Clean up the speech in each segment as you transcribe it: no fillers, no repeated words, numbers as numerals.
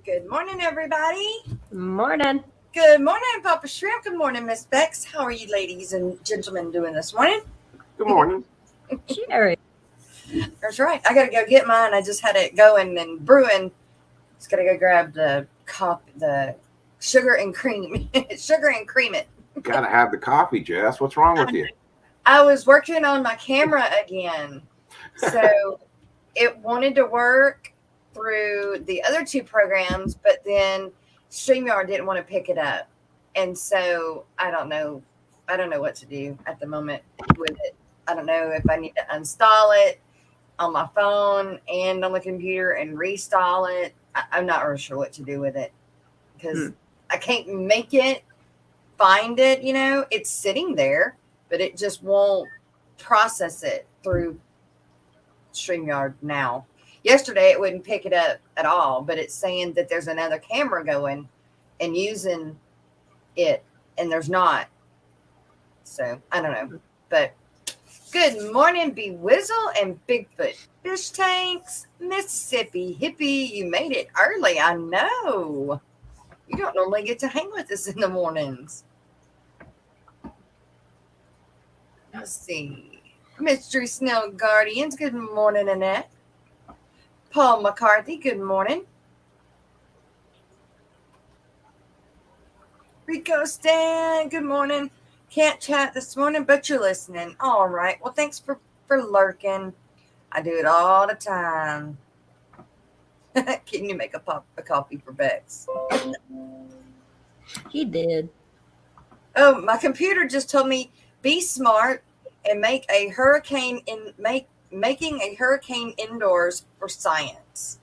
Good morning, everybody. Morning. Good morning, Papa Shrimp. Good morning, Miss Bex. How are you ladies and gentlemen doing this morning? Good morning. Sherry. That's right. I got to go get mine. I just had it going and brewing. Just got to go grab the sugar and cream. Sugar and cream it. Gotta have the coffee, Jess. What's wrong with you? I was working on my camera again. So it wanted to work through the other two programs, but then StreamYard didn't want to pick it up. And so I don't know what to do at the moment with it. I don't know if I need to uninstall it on my phone and on the computer and reinstall it. I'm not really sure what to do with it because I can't make it find it. It's sitting there, but it just won't process it through StreamYard now. Yesterday it wouldn't pick it up at all, but it's saying that there's another camera going and using it, and there's not. So I don't know. But good morning, Bewizzle and Bigfoot Fish Tanks, Mississippi Hippie. You made it early. I know. You don't normally get to hang with us in the mornings. Let's see. Mystery Snow Guardians, good morning, Annette. Paul McCarthy, good morning. Rico Stan, good morning. Can't chat this morning, but you're listening. All right. Well, thanks for lurking. I do it all the time. Can you make a coffee for Bex? He did. Oh, my computer just told me be smart and making a hurricane indoors for science.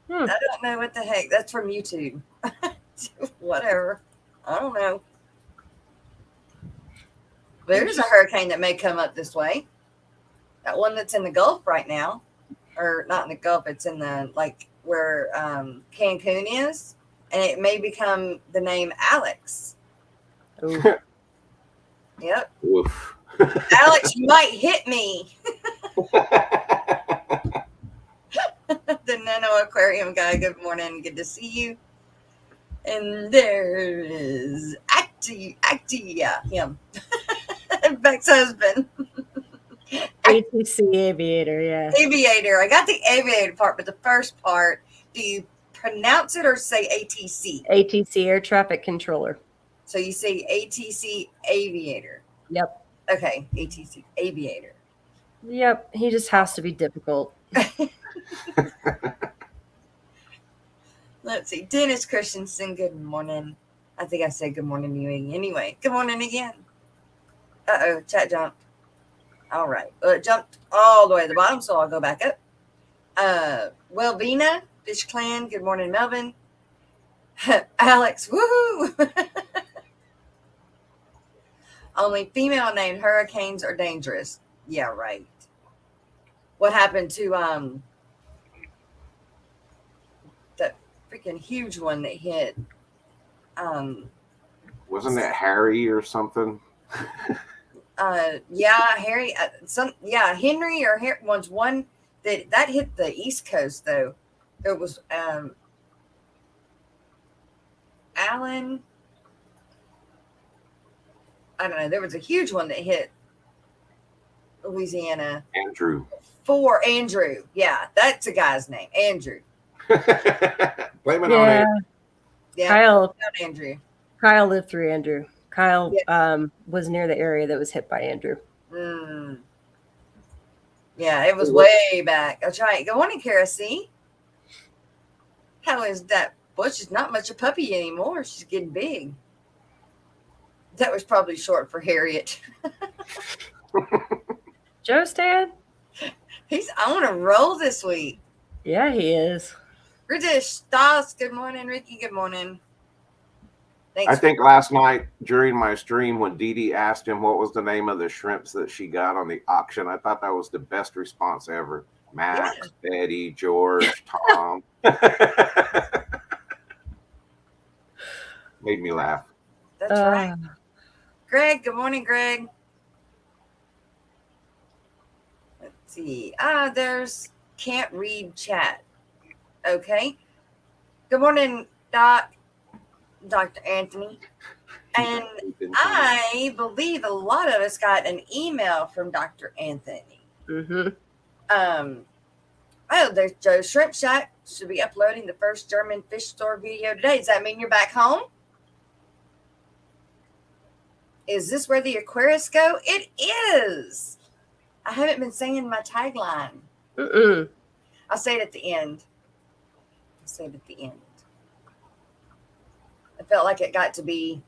I don't know what the heck. That's from YouTube. Whatever. I don't know. There's a hurricane that may come up this way. That one that's in the Gulf right now. Or not in the Gulf, it's in the, where Cancun is. And it may become the name Alex. Yep. Oof. Alex, you might hit me. The Nano Aquarium guy, good morning. Good to see you. And there is yeah, him. Beck's husband. ATC Aviator, yeah. Aviator. I got the aviator part, but the first part, do you pronounce it or say ATC? ATC, Air Traffic Controller. So you say ATC Aviator. Yep. Okay, ATC Aviator. Yep, he just has to be difficult. Let's see. Dennis Christensen, good morning. I think I said good morning to you anyway. Good morning again. Uh-oh, chat jumped. All right. Well, it jumped all the way to the bottom, so I'll go back up. Welvina, Fish Clan, good morning, Melvin. Alex, woohoo! Only female named hurricanes are dangerous. Yeah, right. What happened to that freaking huge one that hit? Wasn't that Harry or something? Yeah, Harry. Henry or Harry was one that hit the East Coast though. There was Alan. I don't know. There was a huge one that hit Louisiana. Andrew. Andrew. Yeah, that's a guy's name. Andrew. Blame it on it. Yeah, Kyle. Andrew. Kyle lived through Andrew. Kyle was near the area that was hit by Andrew. Yeah, it was way back. That's right. Good morning, Kara C. How is that? Well, she's not much a puppy anymore. She's getting big. That was probably short for Harriet. Joe's dad? He's on a roll this week. Yeah, he is. British Stas, good morning. Ricky, good morning. Thanks. I think last night during my stream when Dee Dee asked him what was the name of the shrimps that she got on the auction, I thought that was the best response ever. Max, Betty, George, Tom. Made me laugh. That's right. Greg, good morning, Greg. Let's see. There's can't read chat. Okay. Good morning, Dr. Anthony. And I believe a lot of us got an email from Dr. Anthony. Mm-hmm. There's Joe's Shrimp Shack. Should be uploading the first German fish store video today. Does that mean you're back home? Is this where the Aquarius go? It is. I haven't been saying my tagline. I'll say it at the end. I felt like it got to be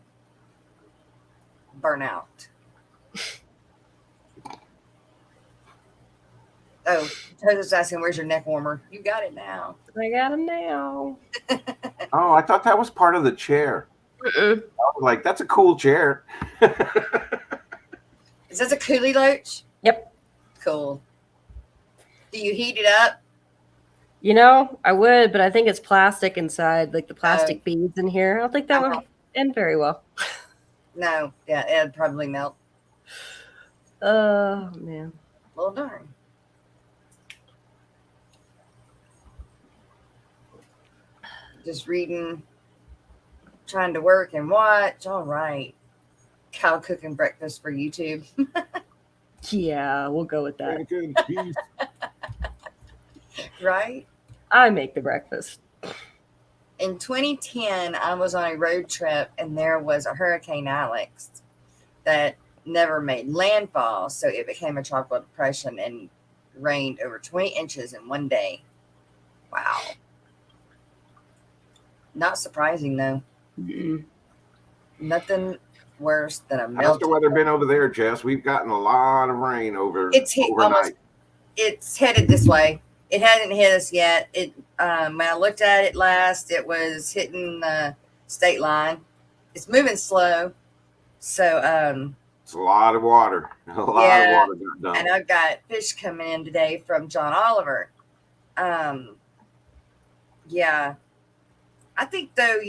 burnout. Oh, Joseph's asking, where's your neck warmer? You got it now. I got him now. Oh, I thought that was part of the chair. I was like, that's a cool chair. Is this a coolie loach? Yep. Cool. Do you heat it up? You know, I would, but I think it's plastic inside, like the plastic beads in here. I don't think that would end very well. No, yeah, it'd probably melt. Oh, man. Well, darn. Just reading, trying to work and watch. All right. Cow cooking breakfast for YouTube. Yeah, we'll go with that. Right? I make the breakfast. In 2010, I was on a road trip and there was a Hurricane Alex that never made landfall. So it became a tropical depression and rained over 20 inches in one day. Wow. Not surprising, though. Mm-mm. Nothing worse than a melted. How's the weather been over there, Jess? We've gotten a lot of rain overnight. It's headed this way. It hasn't hit us yet. It when I looked at it last, it was hitting the state line. It's moving slow. So it's a lot of water. A lot of water got dumped. And I've got fish coming in today from John Oliver. Yeah. I think though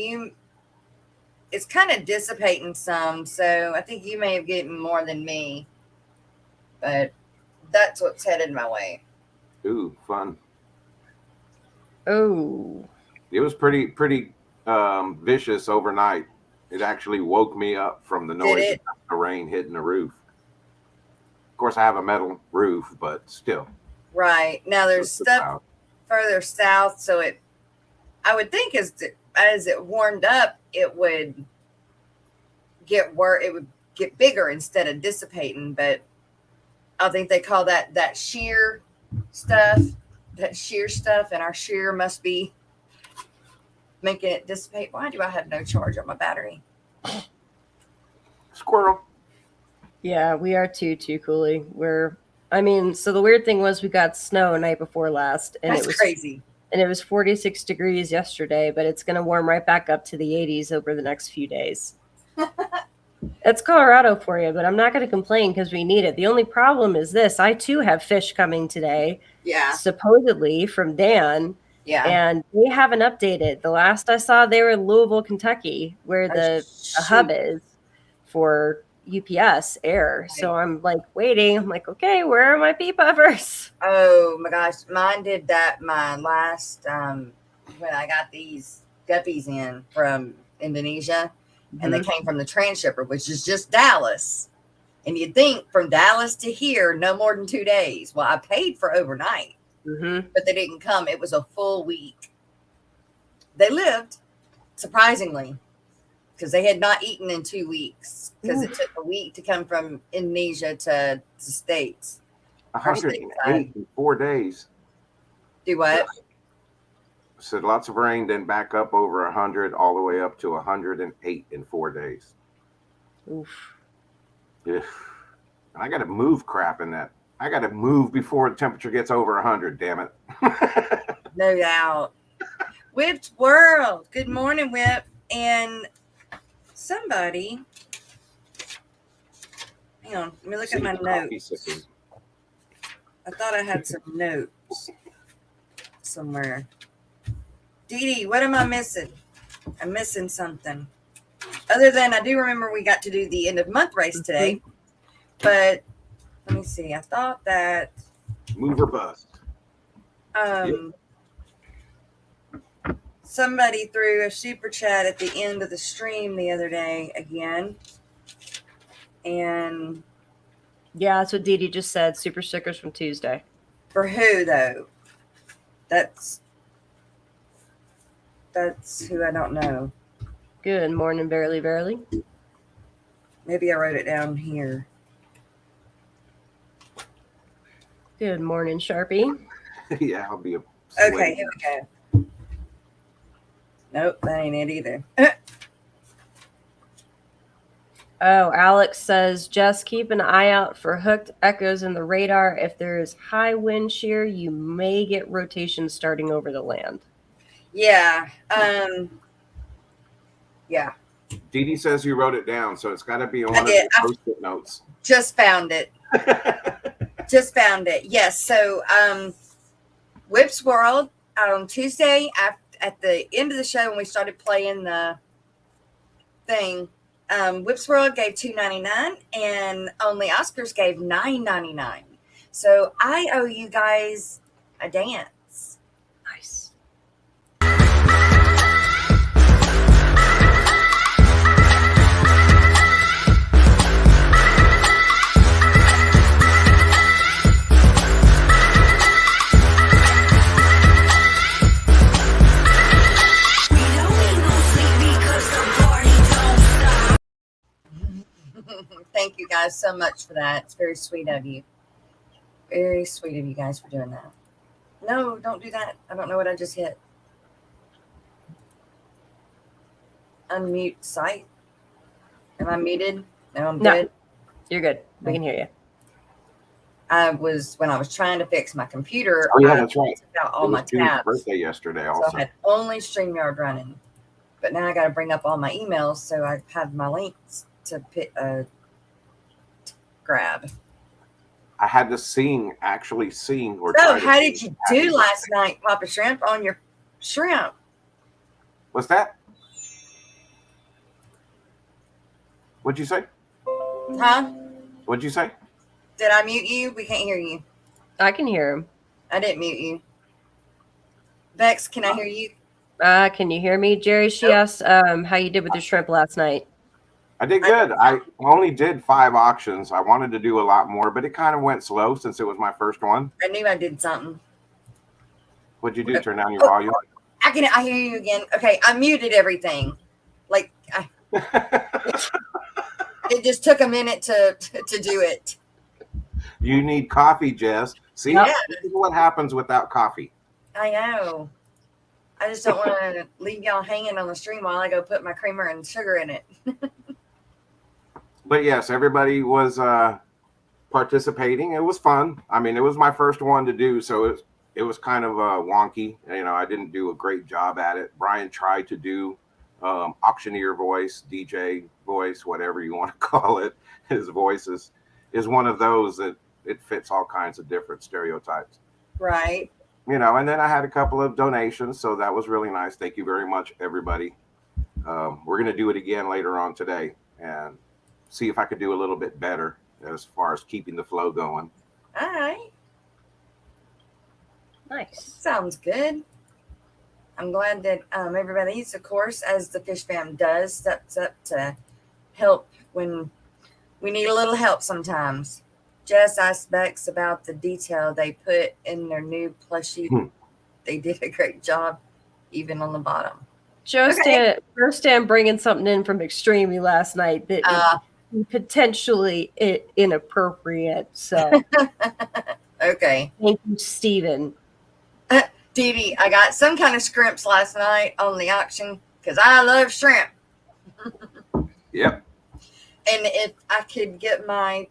it's kind of dissipating some, so I think you may have gotten more than me. But that's what's headed my way. Ooh, fun. Oh. It was pretty vicious overnight. It actually woke me up from the noise of the rain hitting the roof. Of course, I have a metal roof, but still. Right. Now there's stuff further south, so I would think as it warmed up, it would get bigger instead of dissipating, but I think they call that shear stuff, and our shear must be making it dissipate. Why do I have no charge on my battery? Squirrel. Yeah, we are too Cooley. So the weird thing was we got snow night before last, and it was crazy. And it was 46 degrees yesterday, but it's going to warm right back up to the 80s over the next few days. It's Colorado for you, but I'm not going to complain because we need it. The only problem is this. I, too, have fish coming today. Yeah. Supposedly from Dan. Yeah. And they haven't updated. The last I saw, they were in Louisville, Kentucky, where the hub is for UPS air. Right. So I'm like waiting. I'm like, okay, where are my pea puffers? Oh my gosh, mine did that. My last when I got these guppies in from Indonesia, and they came from the transshipper, which is just Dallas. And you'd think from Dallas to here, no more than 2 days. Well, I paid for overnight, but they didn't come. It was a full week. They lived, surprisingly, because they had not eaten in 2 weeks, because it took a week to come from Indonesia to the States. 108 in 4 days. Do what? Said lots of rain, then back up over 100, all the way up to 108 in 4 days. Oof. Yeah. I got to move crap in that. I got to move before the temperature gets over 100, damn it. No doubt. Whipped World. Good morning, Whip. And somebody, hang on, let me look at my notes. I thought I had some notes somewhere. Dee Dee, what am I missing? I'm missing something. Other than I do remember we got to do the end of month race today. But let me see. I thought that move or bust. somebody threw a super chat at the end of the stream the other day again. And Yeah, that's what Dee Dee just said. Super stickers from Tuesday. for who, though? That's who I don't know. Good morning, Verily. Maybe I wrote it down here. Good morning, Sharpie. Yeah, I'll be a Okay, here we go. Nope, that ain't it either. Oh, Alex says, just keep an eye out for hooked echoes in the radar. If there is high wind shear, you may get rotation starting over the land. Yeah. Yeah. Dee Dee says you wrote it down, so it's got to be on one of did. the post-it notes. Just found it. Just found it. Yes. So, Whip's World on Tuesday at the end of the show when we started playing the thing. Whip's World gave $2.99 and only Oscars gave $9.99. So I owe you guys a dance. Nice. Thank you guys so much for that. It's very sweet of you. Very sweet of you guys for doing that. No, don't do that. I don't know what I just hit. Unmute site. Am I muted? No, I'm No. good. You're good. We can hear you. When I was trying to fix my computer. Oh yeah, that's right. I took out all It was my Judy's tabs. birthday yesterday So also. I had only StreamYard running. But now I got to bring up all my emails so I have my links to grab. I had to actually sing. Or So try to how sing did you Happy do last Birthday. night, Papa Shrimp, on your shrimp? What's that? What'd you say? Huh? What'd you say? Did I mute you? We can't hear you. I can hear him. I didn't mute you. Vex, can I hear you? Can you hear me? Jerry, she asked how you did with your shrimp last night. I did good. I only did 5 auctions. I wanted to do a lot more, but it kind of went slow since it was my first one. I knew I did something. What'd you do? Turn down your volume? I hear you again. Okay, I muted everything. Like it just took a minute to do it. You need coffee, Jess. See, Yeah. this is what happens without coffee. I know. I just don't want to leave y'all hanging on the stream while I go put my creamer and sugar in it. But yes, everybody was participating. It was fun. I mean, it was my first one to do, so it was kind of wonky. You know, I didn't do a great job at it. Brian tried to do auctioneer voice, DJ voice, whatever you want to call it. His voice is one of those that it fits all kinds of different stereotypes. Right. You know, and then I had a couple of donations, so that was really nice. Thank you very much, everybody. We're going to do it again later on today and see if I could do a little bit better as far as keeping the flow going. All right. Nice. Sounds good. I'm glad that everybody's, of course, as the Fish Fam does, steps up to help when we need a little help sometimes. Jess asked Bex about the detail they put in their new plushie. They did a great job, even on the bottom. Joe Stan bringing something in from Extremely last night that is potentially inappropriate. So, okay. Thank you, Steven. Dee Dee, I got some kind of scrimps last night on the auction because I love shrimp. Yep. And if I could get my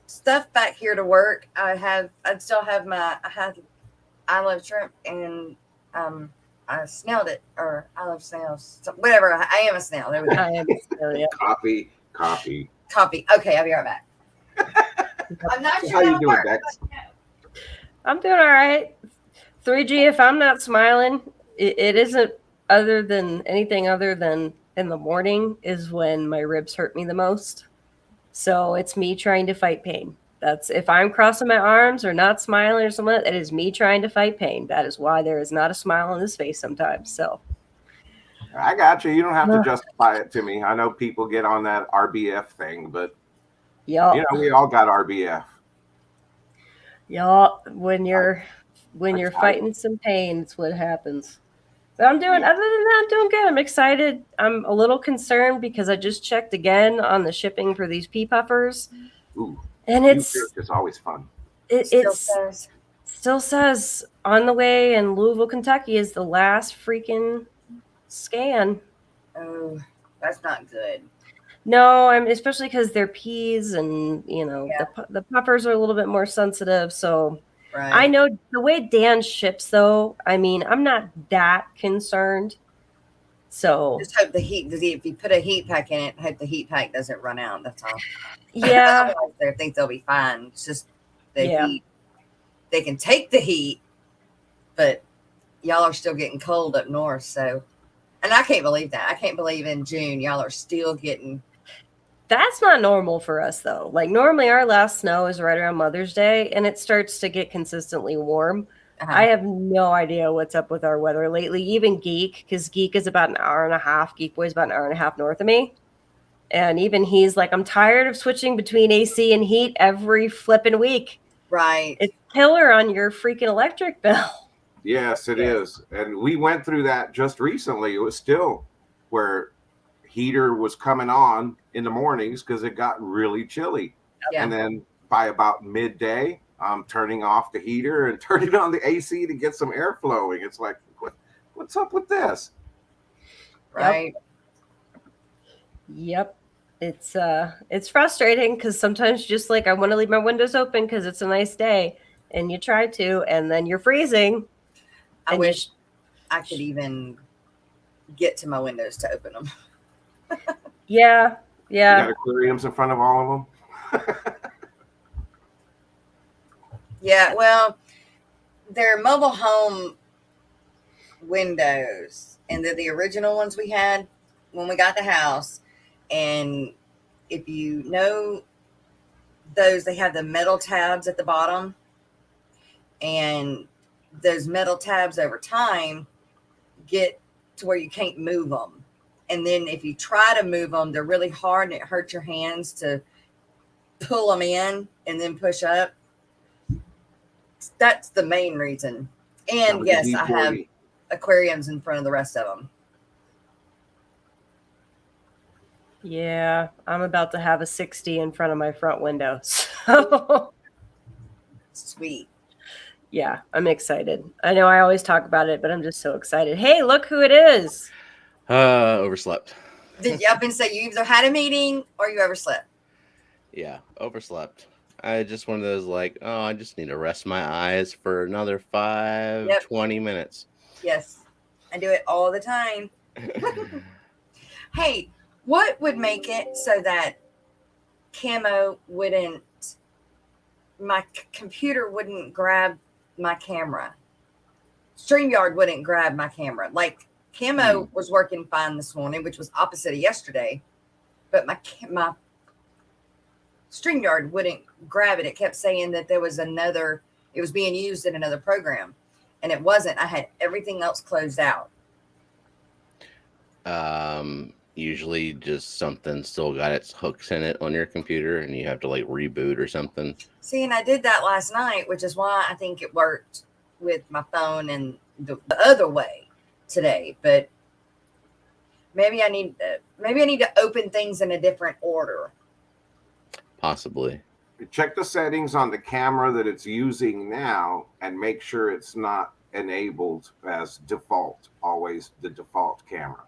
stuff back here to work, I'd still have I love shrimp and I snailed it, or I love snails. So whatever. I am a snail. There we go. I am still, yeah. Coffee. Okay, I'll be right back. I'm not So sure how you that'll doing, work, Bex? but no. I'm doing all right. 3G, if I'm not smiling, it isn't anything other than in the morning is when my ribs hurt me the most. So it's me trying to fight pain. That's if I'm crossing my arms or not smiling or something, it is me trying to fight pain. That is why there is not a smile on his face sometimes. So I got you. You don't have to justify it to me. I know people get on that RBF thing, but yeah, we all got RBF. yeah. When you're fighting some pain, it's what happens. But I'm doing, other than that, I'm doing good. I'm excited. I'm a little concerned because I just checked again on the shipping for these pea puffers. Ooh, and it's always fun. Still says. Still says on the way in Louisville, Kentucky is the last freaking scan. Oh, that's not good. No, I'm especially because they're peas and the puffers are a little bit more sensitive. So Right. I know the way Dan ships, though. I mean, I'm not that concerned. So just hope the heat. If you put a heat pack in it, hope the heat pack doesn't run out. That's all. Yeah, I think they'll be fine. It's just the Yeah. heat. They can take the heat, but y'all are still getting cold up north. So, and I can't believe that. I can't believe in June y'all are still getting. That's not normal for us, though. Like normally our last snow is right around Mother's Day, and it starts to get consistently warm. I have no idea what's up with our weather lately. Even Geek, because Geek is about an hour and a half. Geek Boy's about an hour and a half north of me. And even he's like, I'm tired of switching between AC and heat every flipping week. Right. It's killer on your freaking electric bill. Yes, it is. And we went through that just recently. It was still where heater was coming on in the mornings because it got really chilly. Yeah. And then by about midday, I'm turning off the heater and turning on the AC to get some air flowing. It's like, what's up with this? Right. Yep. It's frustrating because sometimes just like I want to leave my windows open because it's a nice day and you try to and then you're freezing. I wish I could even get to my windows to open them. Yeah. You got aquariums in front of all of them? Yeah, well, they're mobile home windows, and they're the original ones we had when we got the house. And if you know those, they have the metal tabs at the bottom, and those metal tabs over time get to where you can't move them. And then if you try to move them, they're really hard and it hurts your hands to pull them in and then push up. That's the main reason. And yes, I have aquariums in front of the rest of them. Yeah, I'm about to have a 60 in front of my front window. So sweet. Yeah, I'm excited. I know I always talk about it, but I'm just so excited. Hey, look who it is. Overslept. Did you up and say you either had a meeting or you overslept? Yeah, overslept. I just one of those like, oh, I just need to rest my eyes for another 20 minutes. Yes, I do it all the time. Hey, what would make it so that camo wouldn't, my computer wouldn't grab my camera? StreamYard wouldn't grab my camera. Like camo was working fine this morning, which was opposite of yesterday, but my StreamYard wouldn't grab it. It kept saying that there was it was being used in another program, and it wasn't. I had everything else closed out. Usually just something still got its hooks in it on your computer and you have to like reboot or something. See, and I did that last night, which is why I think it worked with my phone and the other way today. But maybe I need to open things in a different order. Possibly. Check the settings on the camera that it's using now and make sure it's not enabled as default, always the default camera.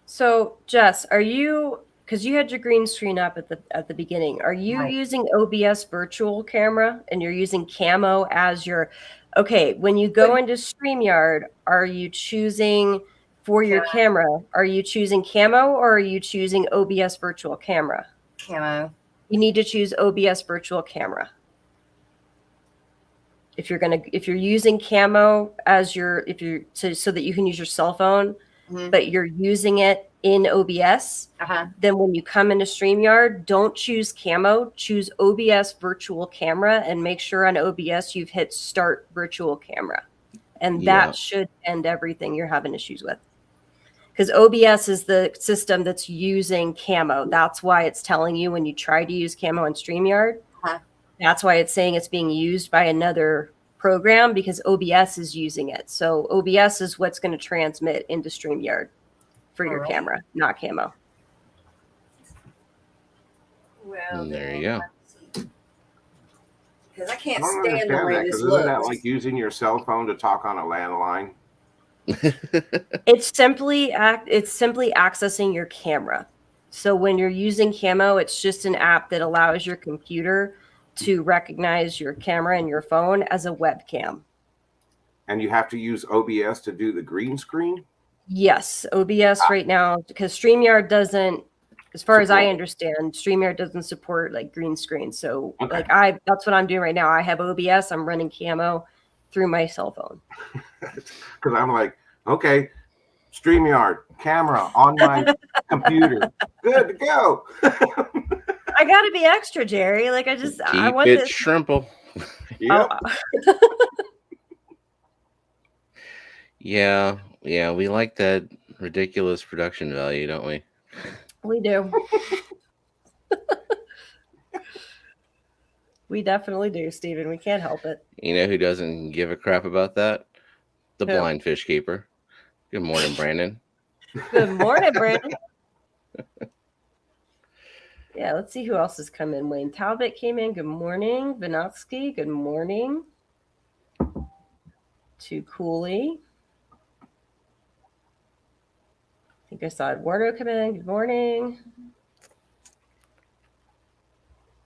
So Jess, are you, because you had your green screen up at the beginning, are you using OBS virtual camera and you're using camo as your, okay, when you go into StreamYard, are you choosing for your camera, are you choosing camo or are you choosing OBS virtual camera? Camo. You need to choose OBS virtual camera. If you're using camo as your, so that you can use your cell phone, but you're using it in OBS, Uh-huh. then when you come into StreamYard, don't choose camo, choose OBS virtual camera, and make sure on OBS you've hit start virtual camera. And that should end everything you're having issues with. Because OBS is the system that's using camo. That's why it's telling you when you try to use camo on StreamYard. Uh-huh. That's why it's saying it's being used by another program, because OBS is using it. So OBS is what's going to transmit into StreamYard for your camera, not camo. Well, there you go. Because I can't I don't stand the understand way that, this 'cause looks. isn't that like using your cell phone to talk on a landline? It's simply accessing your camera. So when you're using camo, it's just an app that allows your computer to recognize your camera and your phone as a webcam. And you have to use OBS to do the green screen? Yes, OBS right now, because StreamYard doesn't, as far as I understand, StreamYard doesn't support like green screen. So Okay. that's what I'm doing right now. I have OBS. I'm running camo through my cell phone. Because I'm like, okay, StreamYard, camera on my computer. Good to go. I got to be extra, Jerry. Like I Keep want it this. shrimple. Yep. Yeah, we like that ridiculous production value, don't we? We do. We definitely do, Stephen. We can't help it. You know who doesn't give a crap about that? The Who? blind fish keeper. Good morning, Brandon. Good morning, Brandon. Yeah, let's see who else has come in. Wayne Talbot came in. Good morning. Vinotsky, good morning. To Cooley. I think I saw Eduardo come in. Good morning.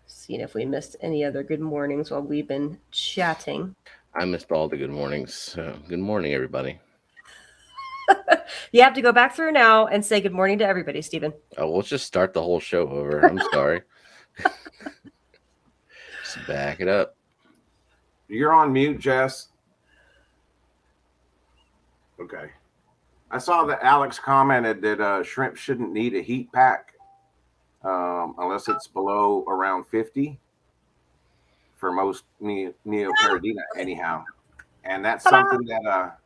Seeing if we missed any other good mornings while we've been chatting. I missed all the good mornings. So good morning, everybody. You have to go back through now and say good morning to everybody, Stephen. Oh, let's just start the whole show over. I'm sorry. Just back it up. You're on mute, Jess. Okay. I saw that Alex commented that shrimp shouldn't need a heat pack unless it's below around 50 for most neoparadina anyhow. And that's something that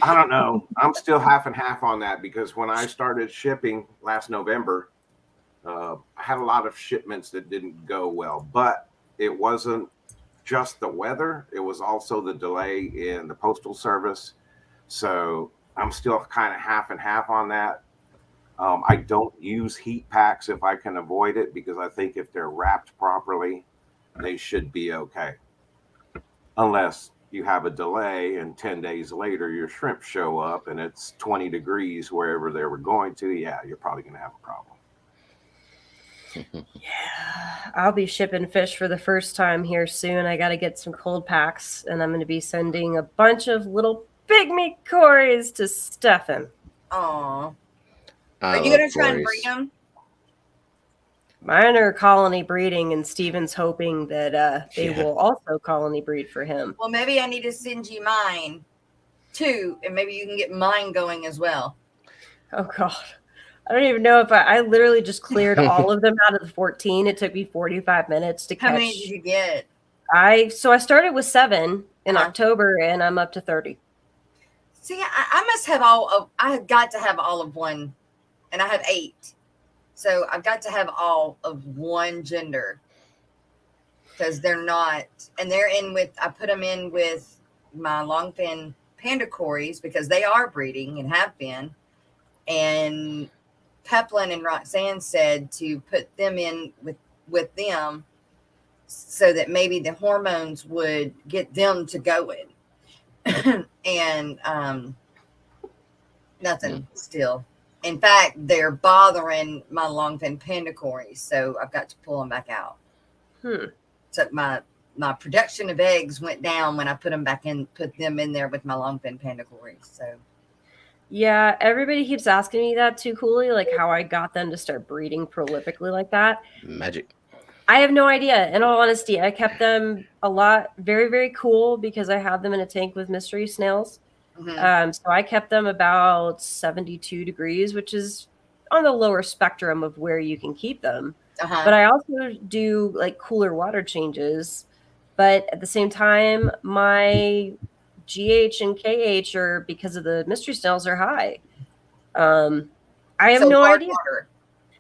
I don't know. I'm still half and half on that, because when I started shipping last November, I had a lot of shipments that didn't go well, but it wasn't just the weather. It was also the delay in the postal service. So I'm still kind of half and half on that. I don't use heat packs if I can avoid it, because I think if they're wrapped properly, they should be okay. Unless you have a delay and 10 days later your shrimp show up and it's 20 degrees wherever they were going to, yeah, you're probably going to have a problem. Yeah, I'll be shipping fish for the first time here soon. I got to get some cold packs, and I'm going to be sending a bunch of little pygmy cories to Stefan. Aw. Are you going to try and breed them? Mine are colony breeding, and Steven's hoping that they will also colony breed for him. Well, maybe I need to send you mine too, and maybe you can get mine going as well. Oh, God. I don't even know if I literally just cleared all of them out of the 14. It took me 45 minutes to catch. How many did you get? I started with 7 in October, and I'm up to 30. See, I must have I have got to have all of one, and I have 8. So I've got to have all of one gender, because they're not, and they're in with, I put them in with my longfin panda cories because they are breeding and have been. And Peplin and Roxanne said to put them in with them so that maybe the hormones would get them to going. And nothing still. In fact, they're bothering my longfin panda cories, so I've got to pull them back out. So my production of eggs went down when I put them in there with my longfin panda cories. So yeah, everybody keeps asking me that too, Cooley, like how I got them to start breeding prolifically like that. Magic. I have no idea. In all honesty, I kept them a lot, very, very cool, because I had them in a tank with mystery snails. So I kept them about 72 degrees, which is on the lower spectrum of where you can keep them. But I also do like cooler water changes. But at the same time, my GH and KH are, because of the mystery snails, are high. I have no idea. Water.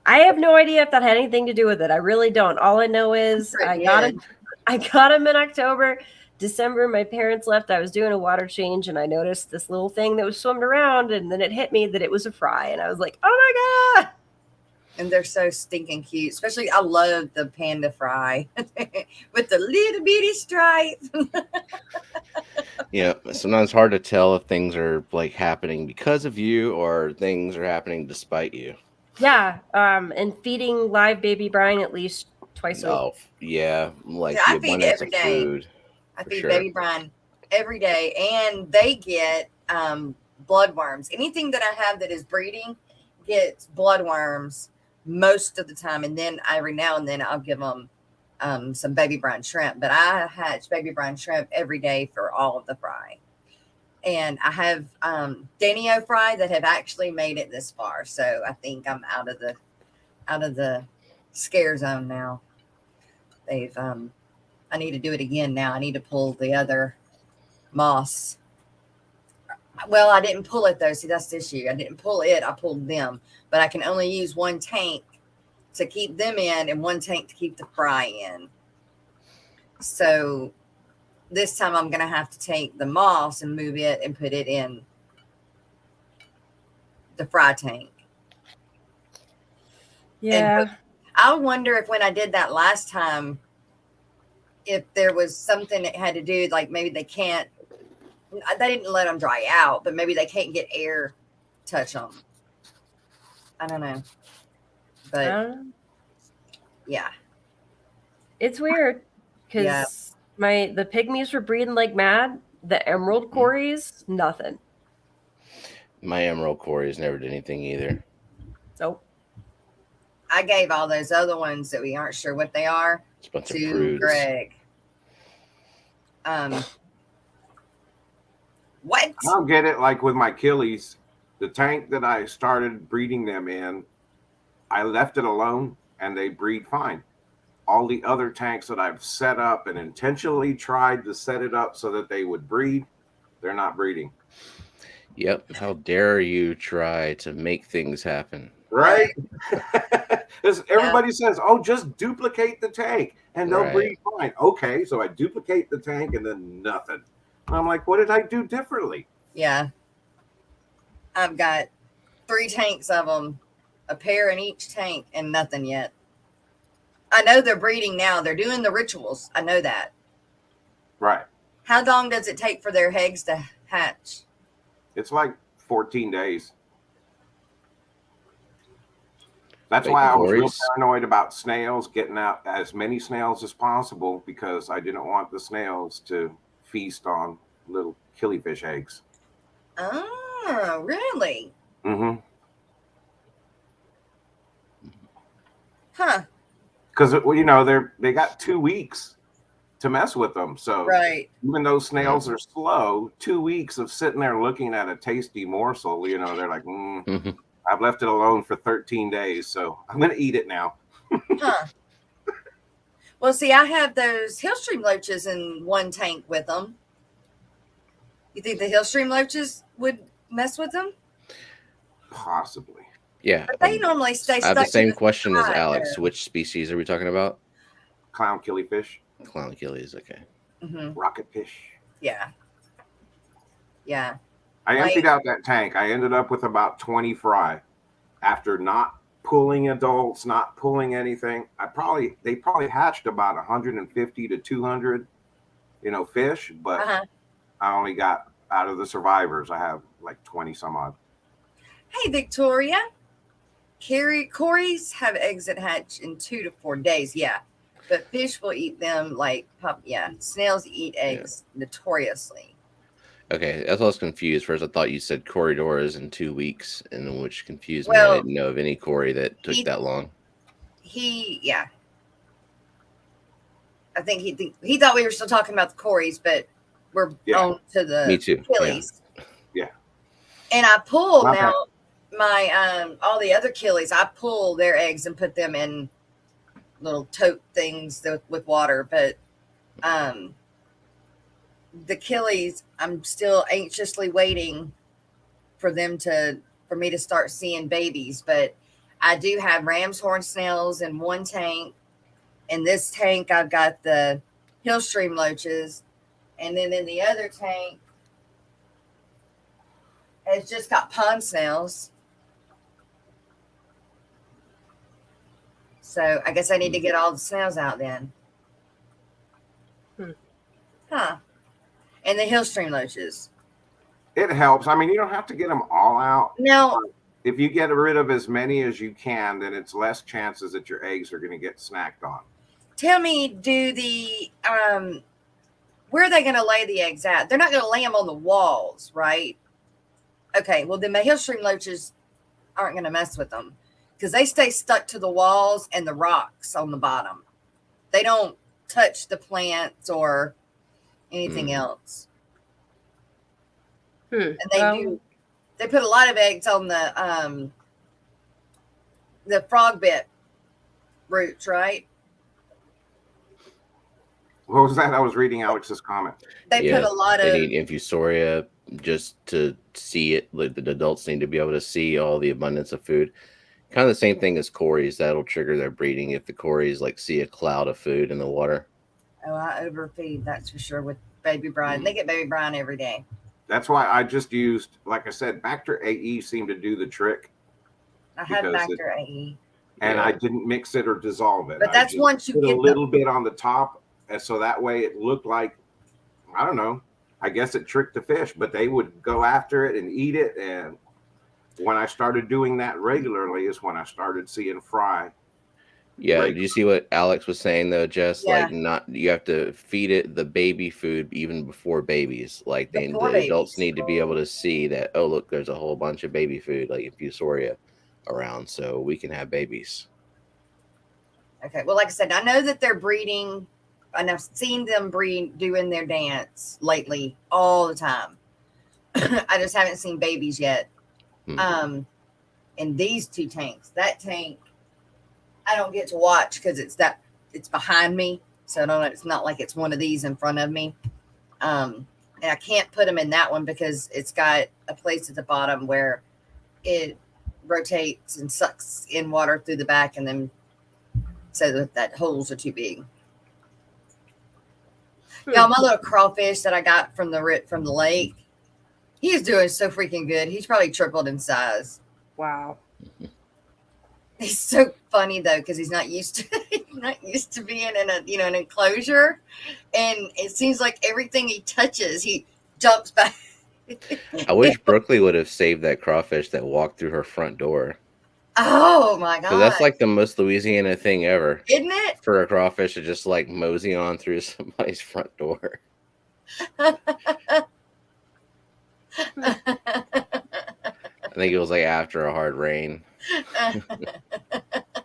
I have no idea if that had anything to do with it. I really don't. All I know is I got them in October. December, my parents left. I was doing a water change and I noticed this little thing that was swimming around, and then it hit me that it was a fry, and I was like, oh my God. And they're so stinking cute. Especially, I love the panda fry with the little bitty stripe. Yeah, sometimes it's hard to tell if things are like happening because of you or things are happening despite you. Yeah, and feeding live baby brine at least twice a week. Yeah, like yeah, I feed every day. Food. I feed baby brine every day, and they get bloodworms. Anything that I have that is breeding gets bloodworms most of the time, and then every now and then I'll give them some baby brine shrimp. But I hatch baby brine shrimp every day for all of the fry, and I have Danio fry that have actually made it this far. So I think I'm out of the scare zone now. They've I need to do it again now. I need to pull the other moss. Well, I didn't pull it though. See, that's the issue. I didn't pull it. I pulled them, but I can only use one tank to keep them in and one tank to keep the fry in. So this time I'm going to have to take the moss and move it and put it in the fry tank. Yeah. I wonder if when I did that last time, if there was something that had to do, like maybe they didn't let them dry out, but maybe they can't get air touch them. I don't know. But yeah. It's weird because the pygmies were breeding like mad. The emerald cories, nothing. My emerald cories never did anything either. Nope. I gave all those other ones that we aren't sure what they are to Greg. What? I don't get it. Like with my killies, the tank that I started breeding them in, I left it alone and they breed fine. All the other tanks that I've set up and intentionally tried to set it up so that they would breed, they're not breeding. Yep. How dare you try to make things happen? Right? Everybody says, oh, just duplicate the tank and they'll breed fine. Okay, so I duplicate the tank and then nothing. And I'm like, what did I do differently? Yeah. I've got 3 tanks of them, a pair in each tank, and nothing yet. I know they're breeding now. They're doing the rituals. I know that. Right. How long does it take for their eggs to hatch? It's like 14 days. That's why I was real paranoid about snails, getting out as many snails as possible, because I didn't want the snails to feast on little killifish eggs. Oh, really? Mm-hmm. Huh. Because, you know, they got 2 weeks to mess with them. So even though snails are slow, 2 weeks of sitting there looking at a tasty morsel, you know, they're like, I've left it alone for 13 days, so I'm going to eat it now. Huh. Well, see, I have those hillstream loaches in one tank with them. You think the hillstream loaches would mess with them? Possibly. Yeah. But they normally stay stuck. I have the same question as Alex. There. Which species are we talking about? Clown killifish. Clown killies, okay. Rocket fish. Yeah. Yeah. I emptied out that tank. I ended up with about 20 fry. After not pulling adults, not pulling anything, they probably hatched about 150 to 200, fish, but I only got, out of the survivors, I have like 20 some odd. Hey, Victoria. Cories have eggs that hatch in 2 to 4 days. Yeah. But fish will eat them snails eat eggs notoriously. Okay, that's why I was confused. First, I thought you said corridors in 2 weeks, and which confused me. I didn't know of any Cory that took that long. I think he thought we were still talking about the Cories, but we're on to the Me too. Achilles. And I pull Not now bad. my all the other killies. I pull their eggs and put them in little tote things with water. But the killies, I'm still anxiously waiting for me to start seeing babies. But I do have ram's horn snails in one tank. In this tank, I've got the hill stream loaches, and then in the other tank, it's just got pond snails. So I guess I need to get all the snails out then. Huh. And the hill stream loaches. It helps. I mean, you don't have to get them all out. Now, If you get rid of as many as you can, then it's less chances that your eggs are going to get snacked on. tell me, do the where are they going to lay the eggs at? They're not going to lay them on the walls, right? Okay, well then the hill stream loaches aren't going to mess with them because they stay stuck to the walls and the rocks on the bottom. They don't touch the plants or anything else. And they put a lot of eggs on the frog bit roots, right? What was that? I was reading Alex's comment. They put a lot of. They need infusoria just to see it. Like the adults need to be able to see all the abundance of food. Kind of the same thing as cories. That'll trigger their breeding if the cories like see a cloud of food in the water. Oh, I overfeed, that's for sure, with baby brine. They get baby brine every day. That's why I just used, like I said, Bacter AE seemed to do the trick. I had Bacter AE. And I didn't mix it or dissolve it. But that's once you put get a little bit on the top, and so that way it looked like, I don't know, I guess it tricked the fish, but they would go after it and eat it. And when I started doing that regularly is when I started seeing fry. Yeah, did you see what Alex was saying though, Jess? Yeah. Like you have to feed it the baby food even before babies. Like the adults need to be able to see that, oh look, there's a whole bunch of baby food like infusoria around, so we can have babies. Okay. Well, like I said, I know that they're breeding, and I've seen them breed doing their dance lately all the time. I just haven't seen babies yet. In these two tanks, that tank I don't get to watch because it's behind me, so I don't know. It's not like it's one of these in front of me. And I can't put them in that one because it's got a place at the bottom where it rotates and sucks in water through the back, and then so that holes are too big. Y'all, my little crawfish that I got from the lake, he's doing so freaking good. He's probably tripled in size. Wow. He's so funny though, because he's not used to being in an enclosure, and it seems like everything he touches, he jumps back. I wish Brooklyn would have saved that crawfish that walked through her front door. Oh my god! That's like the most Louisiana thing ever, isn't it? For a crawfish to just like mosey on through somebody's front door. I think it was like after a hard rain.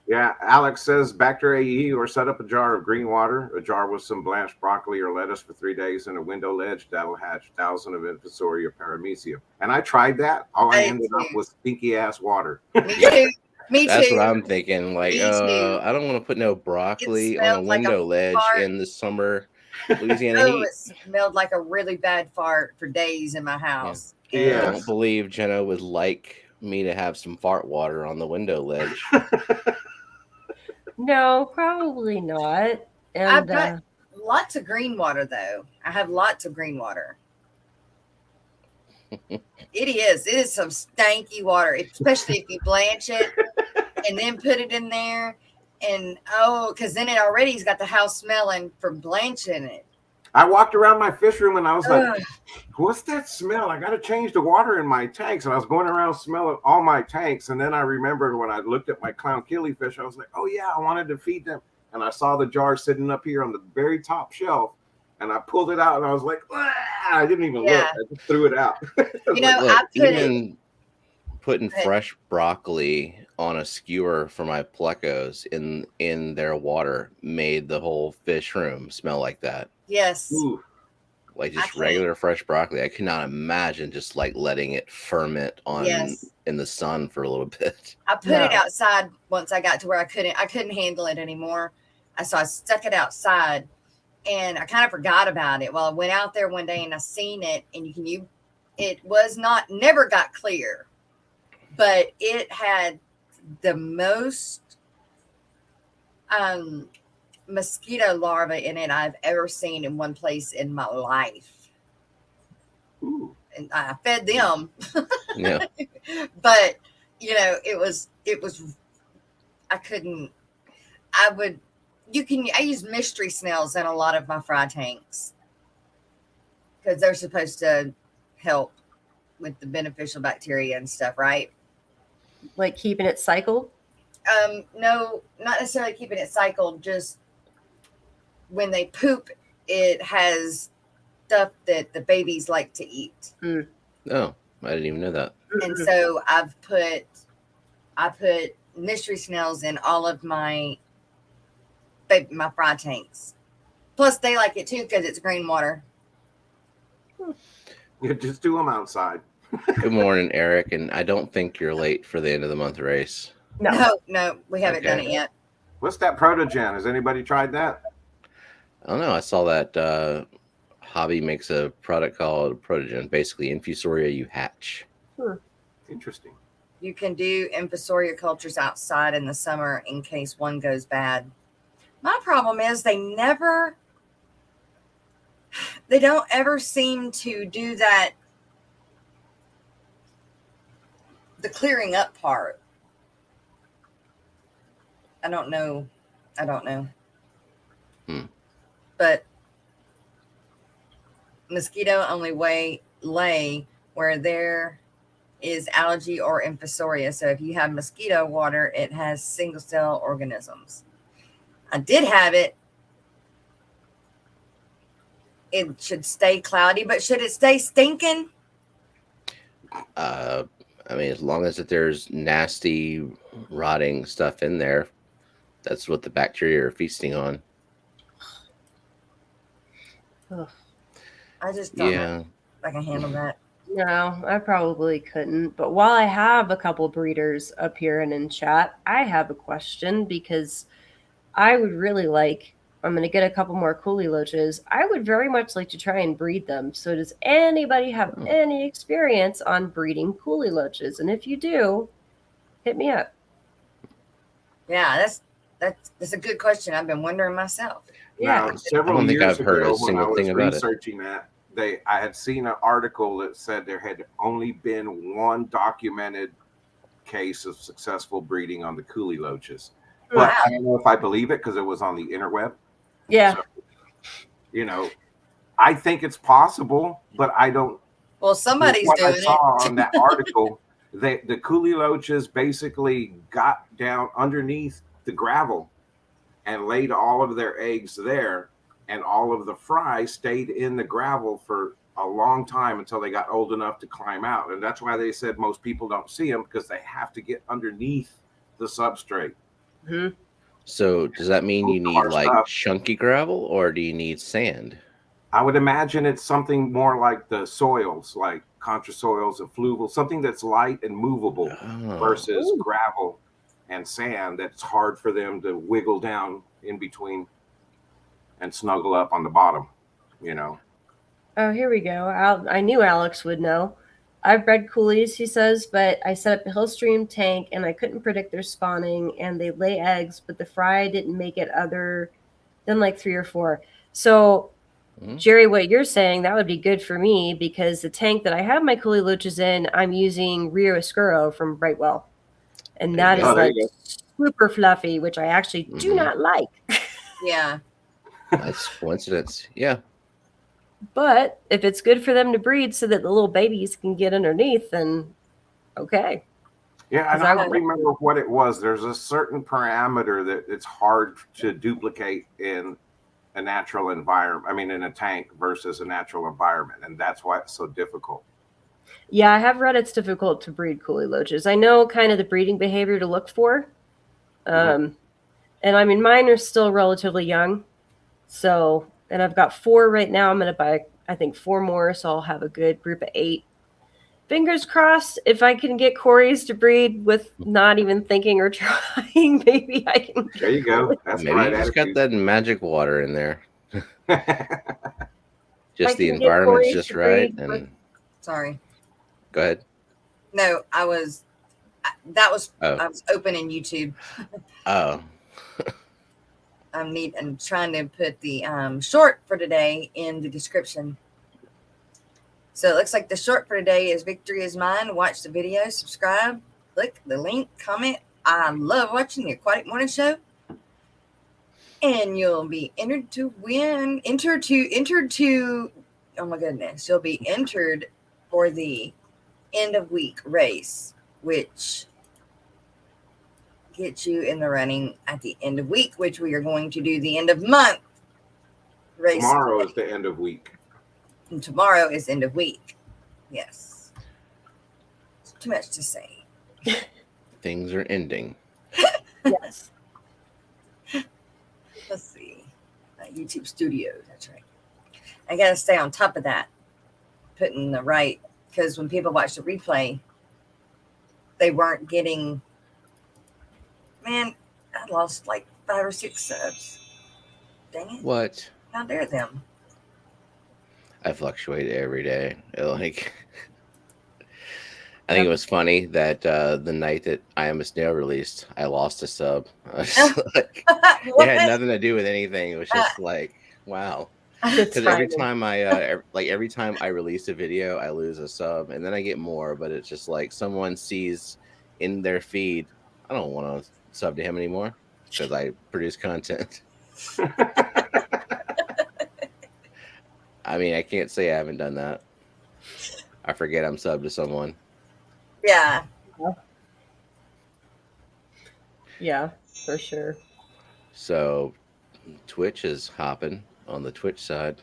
Yeah, Alex says Bacter AE or set up a jar of green water, a jar with some blanched broccoli or lettuce for 3 days in a window ledge. That'll hatch 1,000 of Infusoria paramecium. And I tried that. All I ended up with stinky ass water. Me too. Me That's too. what I'm thinking. Like, I don't want to put no broccoli on a window ledge in the summer Louisiana heat. It smelled like a really bad fart for days in my house. Yeah. I don't believe Jenna would like me to have some fart water on the window ledge. No, probably not. And I've got lots of green water though. I have lots of green water. It is some stanky water, especially if you blanch it and then put it in there. And because then it already's got the house smelling from blanching it. I walked around my fish room and I was like, what's that smell? I got to change the water in my tanks. And I was going around smelling all my tanks. And then I remembered when I looked at my clown killifish, I was like, oh yeah, I wanted to feed them. And I saw the jar sitting up here on the very top shelf. And I pulled it out and I was like, I didn't even look. I just threw it out. Putting fresh broccoli on a skewer for my plecos in their water made the whole fish room smell like that. Yes. Ooh. like just regular fresh broccoli. I cannot imagine just like letting it ferment in the sun for a little bit. I put it outside once I got to where I couldn't handle it anymore. So I stuck it outside, and I kind of forgot about it. Well, I went out there one day and I seen it, and it was never got clear, but it had the most mosquito larvae in it I've ever seen in one place in my life. Ooh. And I fed them. Yeah. But it was I use mystery snails in a lot of my fry tanks because they're supposed to help with the beneficial bacteria and stuff, right? Like keeping it cycled? No, not necessarily keeping it cycled, just when they poop, it has stuff that the babies like to eat. Oh, I didn't even know that. And so I put mystery snails in all of my fry tanks. Plus, they like it too because it's green water. Yeah, just do them outside. Good morning, Eric. And I don't think you're late for the end of the month race. No, we haven't done it yet. What's that Protogen? Has anybody tried that? I don't know. I saw that Hobby makes a product called Protogen. Basically, Infusoria you hatch. Interesting. You can do Infusoria cultures outside in the summer in case one goes bad. My problem is they don't ever seem to do that, the clearing up part. I don't know. But mosquito only lay where there is algae or infusoria. So if you have mosquito water, it has single cell organisms. I did have it. It should stay cloudy, but should it stay stinking? I mean, as long as there's nasty, rotting stuff in there, that's what the bacteria are feasting on. I just don't know if I can handle that. No, I probably couldn't. But while I have a couple breeders up here and in chat, I have a question because I would really I'm going to get a couple more coolie loaches. I would very much like to try and breed them. So does anybody have any experience on breeding coolie loaches? And if you do, hit me up. Yeah, that's a good question. I've been wondering myself. Yeah, I don't think I've heard a single thing about it. Researching that, I had seen an article that said there had only been one documented case of successful breeding on the coolie loaches. But I don't know if I believe it because it was on the interweb. Yeah. So, I think it's possible, but I don't. Well, somebody's doing I saw on that article, the coolie loaches basically got down underneath the gravel and laid all of their eggs there, and all of the fry stayed in the gravel for a long time until they got old enough to climb out. And that's why they said most people don't see them, because they have to get underneath the substrate. Mm-hmm. So does that mean you need chunky gravel, or do you need sand? I would imagine it's something more like the soils, like contra soils and fluvial, something that's light and movable versus gravel and sand that's hard for them to wiggle down in between and snuggle up on the bottom, Oh, here we go. I knew Alex would know. I've bred coolies, he says, but I set up a hill stream tank and I couldn't predict their spawning, and they lay eggs, but the fry didn't make it other than 3 or 4. So, Jerry, what you're saying, that would be good for me, because the tank that I have my coolie loaches in, I'm using Rio Oscuro from Brightwell. And that is super fluffy, which I actually do not like. Yeah. That's coincidence. Yeah. But if it's good for them to breed so that the little babies can get underneath, then okay. Yeah, and I don't remember what it was. There's a certain parameter that it's hard to duplicate in a natural environment. I mean, in a tank versus a natural environment. And that's why it's so difficult. Yeah, I have read it's difficult to breed coolie loaches. I know kind of the breeding behavior to look for. And I mean, mine are still relatively young. So, and I've got 4 right now. I'm going to buy I think 4 more, so I'll have a good group of 8. Fingers crossed, if I can get Corey's to breed with not even thinking or trying, maybe I can get There you go. That's Maybe the right you just attitude. got that magic water in there. Just the can get environment's Corey's just to right. breed And Sorry. go ahead. No, I was opening YouTube. Oh. I'm trying to put the short for today in the description. So it looks like the short for today is Victory is Mine. Watch the video, subscribe, click the link, comment. I love watching the Aquatic Morning Show. And you'll be entered to win. Oh my goodness. You'll be entered for the end of week race, which gets you in the running at the end of week, which we are going to do the end of month race. Tomorrow is the end of week. And tomorrow is end of week. Yes. It's too much to say. Things are ending. Yes. Let's see. YouTube Studios. That's right. I got to stay on top of that. Putting the right, because when people watch the replay, they weren't getting. Man, I lost like 5 or 6 subs. Dang it. What? How dare them? I fluctuate every day. Like, I think it was funny that the night that I Am a Snail released, I lost a sub. Like, it had nothing to do with anything. It was just like, wow. Because every time I release a video, I lose a sub, and then I get more. But it's just like someone sees in their feed, I don't want to sub to him anymore because I produce content. I mean, I can't say I haven't done that. I forget I'm subbed to someone. Yeah. Yeah, for sure. So Twitch is hopping on the Twitch side.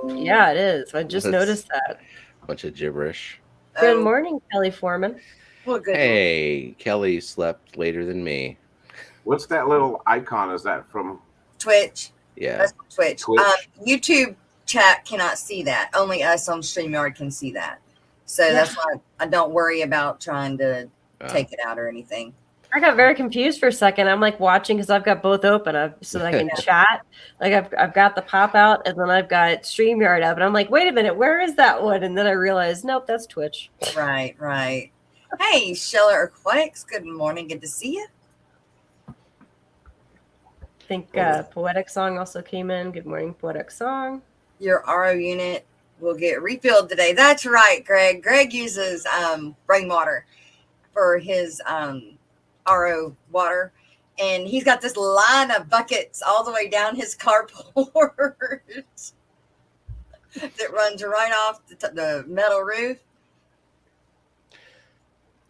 Yeah, it is. I just noticed that. Bunch of gibberish. Good morning, Kelly Foreman. Well, good. Hey, Kelly slept later than me. What's that little icon? Is that from Twitch? Yeah. That's Twitch. YouTube chat cannot see that. Only us on StreamYard can see that. So that's why I don't worry about trying to take it out or anything. I got very confused for a second. I'm like watching because I've got both open so that I can chat. Like I've got the pop out and then I've got StreamYard up, and I'm like, wait a minute, where is that one? And then I realized, nope, that's Twitch. Right. Hey, Sheller Aquatics. Good morning. Good to see you. I think Poetic Song also came in. Good morning, Poetic Song. Your RO unit will get refilled today. That's right, Greg. Greg uses rainwater for his RO water, and he's got this line of buckets all the way down his carport that runs right off the metal roof.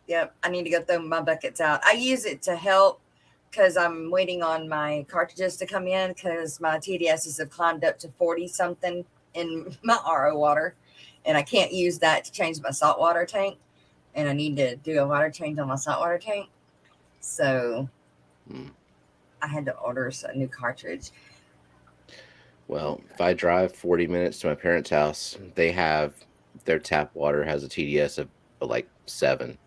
Yep, I need to go throw my buckets out. I use it to help because I'm waiting on my cartridges to come in because my TDSs have climbed up to 40 something in my RO water, and I can't use that to change my saltwater tank, and I need to do a water change on my saltwater tank. So I had to order a new cartridge. Well, if I drive 40 minutes to my parents' house, they have their tap water has a TDS of like 7.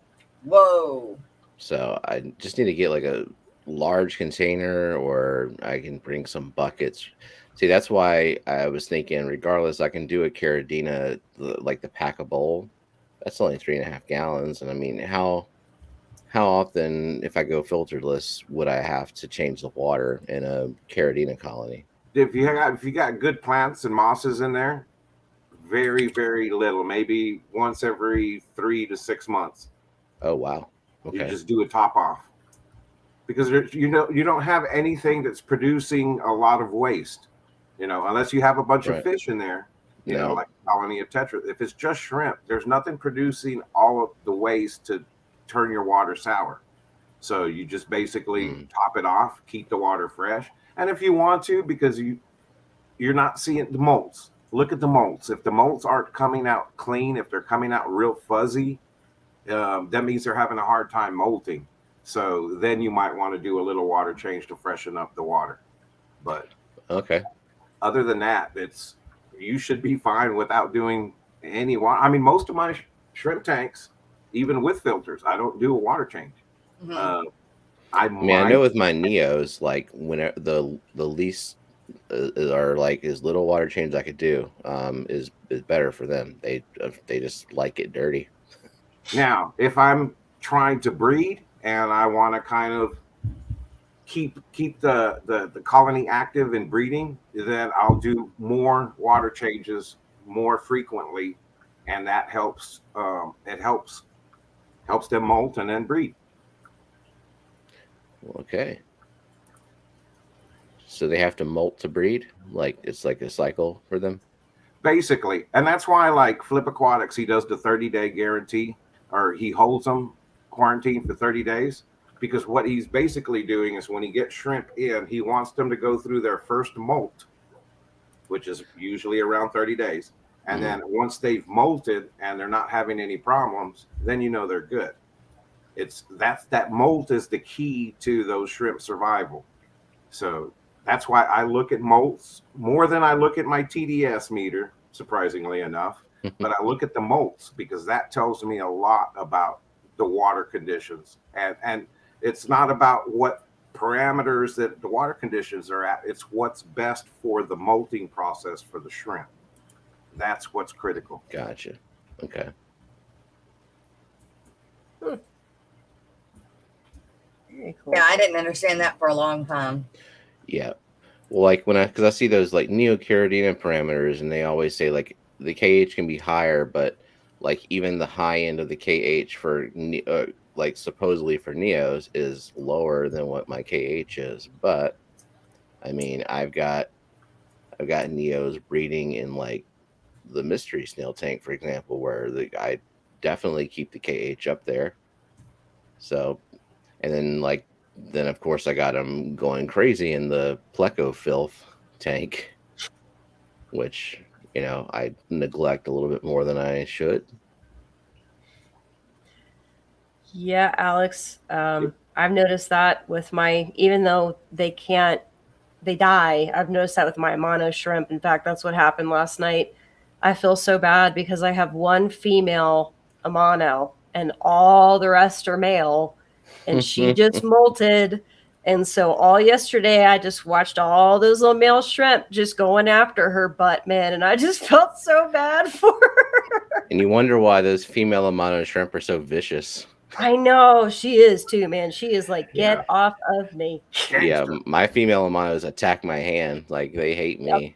Whoa. So I just need to get like a large container, or I can bring some buckets. See, that's why I was thinking, regardless, I can do a Caradina, like the pack a bowl. That's only 3.5 gallons. And I mean, how often, if I go filterless, would I have to change the water in a Caradina colony? If you got good plants and mosses in there, very, very little, maybe once every 3 to 6 months. Oh, wow. Okay. You just do a top off. Because you don't have anything that's producing a lot of waste, unless you have a bunch of fish in there, like colony of tetra. If it's just shrimp, there's nothing producing all of the waste to turn your water sour. So you just basically top it off, keep the water fresh. And if you want to, because you're not seeing the molts, look at the molts. If the molts aren't coming out clean, if they're coming out real fuzzy, that means they're having a hard time molting. So then you might want to do a little water change to freshen up the water. But okay, other than that, you should be fine without doing any water. I mean, most of my shrimp tanks, even with filters, I don't do a water change. Mhm. I mean, I know with my Neos, like when the least or like as little water change I could do is better for them. They just like it dirty. Now, if I'm trying to breed and I want to kind of keep the colony active and breeding, then I'll do more water changes more frequently, and that helps. It helps them molt and then breed. Okay. So they have to molt to breed? Like it's like a cycle for them? Basically. And that's why, like Flip Aquatics, he does the 30-day guarantee, or he holds them quarantined for 30 days. Because what he's basically doing is when he gets shrimp in, he wants them to go through their first molt, which is usually around 30 days. And then once they've molted and they're not having any problems, then you know they're good. That molt is the key to those shrimp survival. So that's why I look at molts more than I look at my TDS meter, surprisingly enough. But I look at the molts because that tells me a lot about the water conditions. And it's not about what parameters that the water conditions are at. It's what's best for the molting process for the shrimp. That's what's critical. Gotcha. Okay. Very cool. Yeah, I didn't understand that for a long time. Yeah. Well, like because I see those like neocaridina parameters, and they always say like the KH can be higher, but like even the high end of the KH for like supposedly for Neos is lower than what my KH is. But I mean, I've got Neos breeding in like the mystery snail tank, for example, where I definitely keep the KH up there. So, and then of course I got them going crazy in the Pleco filth tank, which I neglect a little bit more than I should. Yeah, Alex, I've noticed that with even though they die, I've noticed that with my mono shrimp. In fact, that's what happened last night. I feel so bad because I have one female Amano and all the rest are male, and she just molted. And so all yesterday, I just watched all those little male shrimp just going after her butt, man. And I just felt so bad for her. And you wonder why those female Amano shrimp are so vicious. I know she is too, man. She is like, get off of me. Yeah, my female Amanos attack my hand. Like they hate me.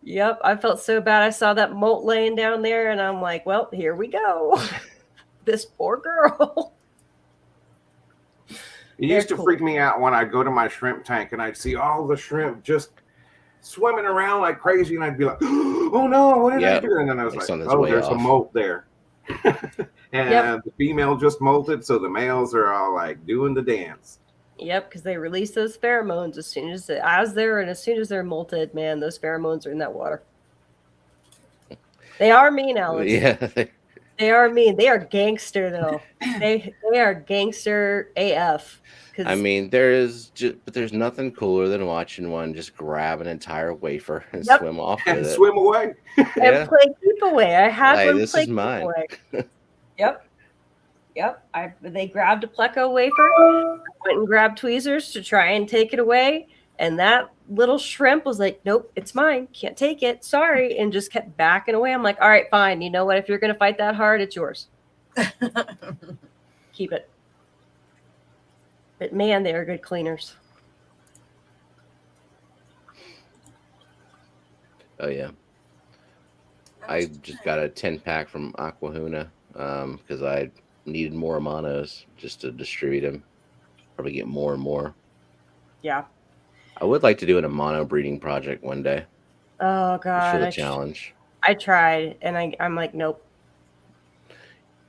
Yep, I felt so bad. I saw that molt laying down there, and I'm like, well, here we go. This poor girl. It used to freak me out when I'd go to my shrimp tank and I'd see all the shrimp just swimming around like crazy, and I'd be like, oh no, what did I do? And then I was like, oh, there's a molt there. And the female just molted, so the males are all like doing the dance. Yep, because they release those pheromones as soon as as soon as they're molted, man, those pheromones are in that water. They are mean, Alex. Yeah. They are mean. They are gangster though. they are gangster AF. I mean, there's nothing cooler than watching one just grab an entire wafer and swim off with it. Swim away. And play keep away. I had one this play is mine. Away. Yep. They grabbed a Pleco wafer, went and grabbed tweezers to try and take it away, and that little shrimp was like, "Nope, it's mine. Can't take it. Sorry," and just kept backing away. I'm like, "All right, fine. You know what? If you're going to fight that hard, it's yours. Keep it." But man, they are good cleaners. Oh yeah. I just got a 10-pack from Aquahuna because I needed more Amanos just to distribute them. Probably get more and more. Yeah. I would like to do an Amano breeding project one day. Oh God. For the challenge. I tried and I'm like, nope.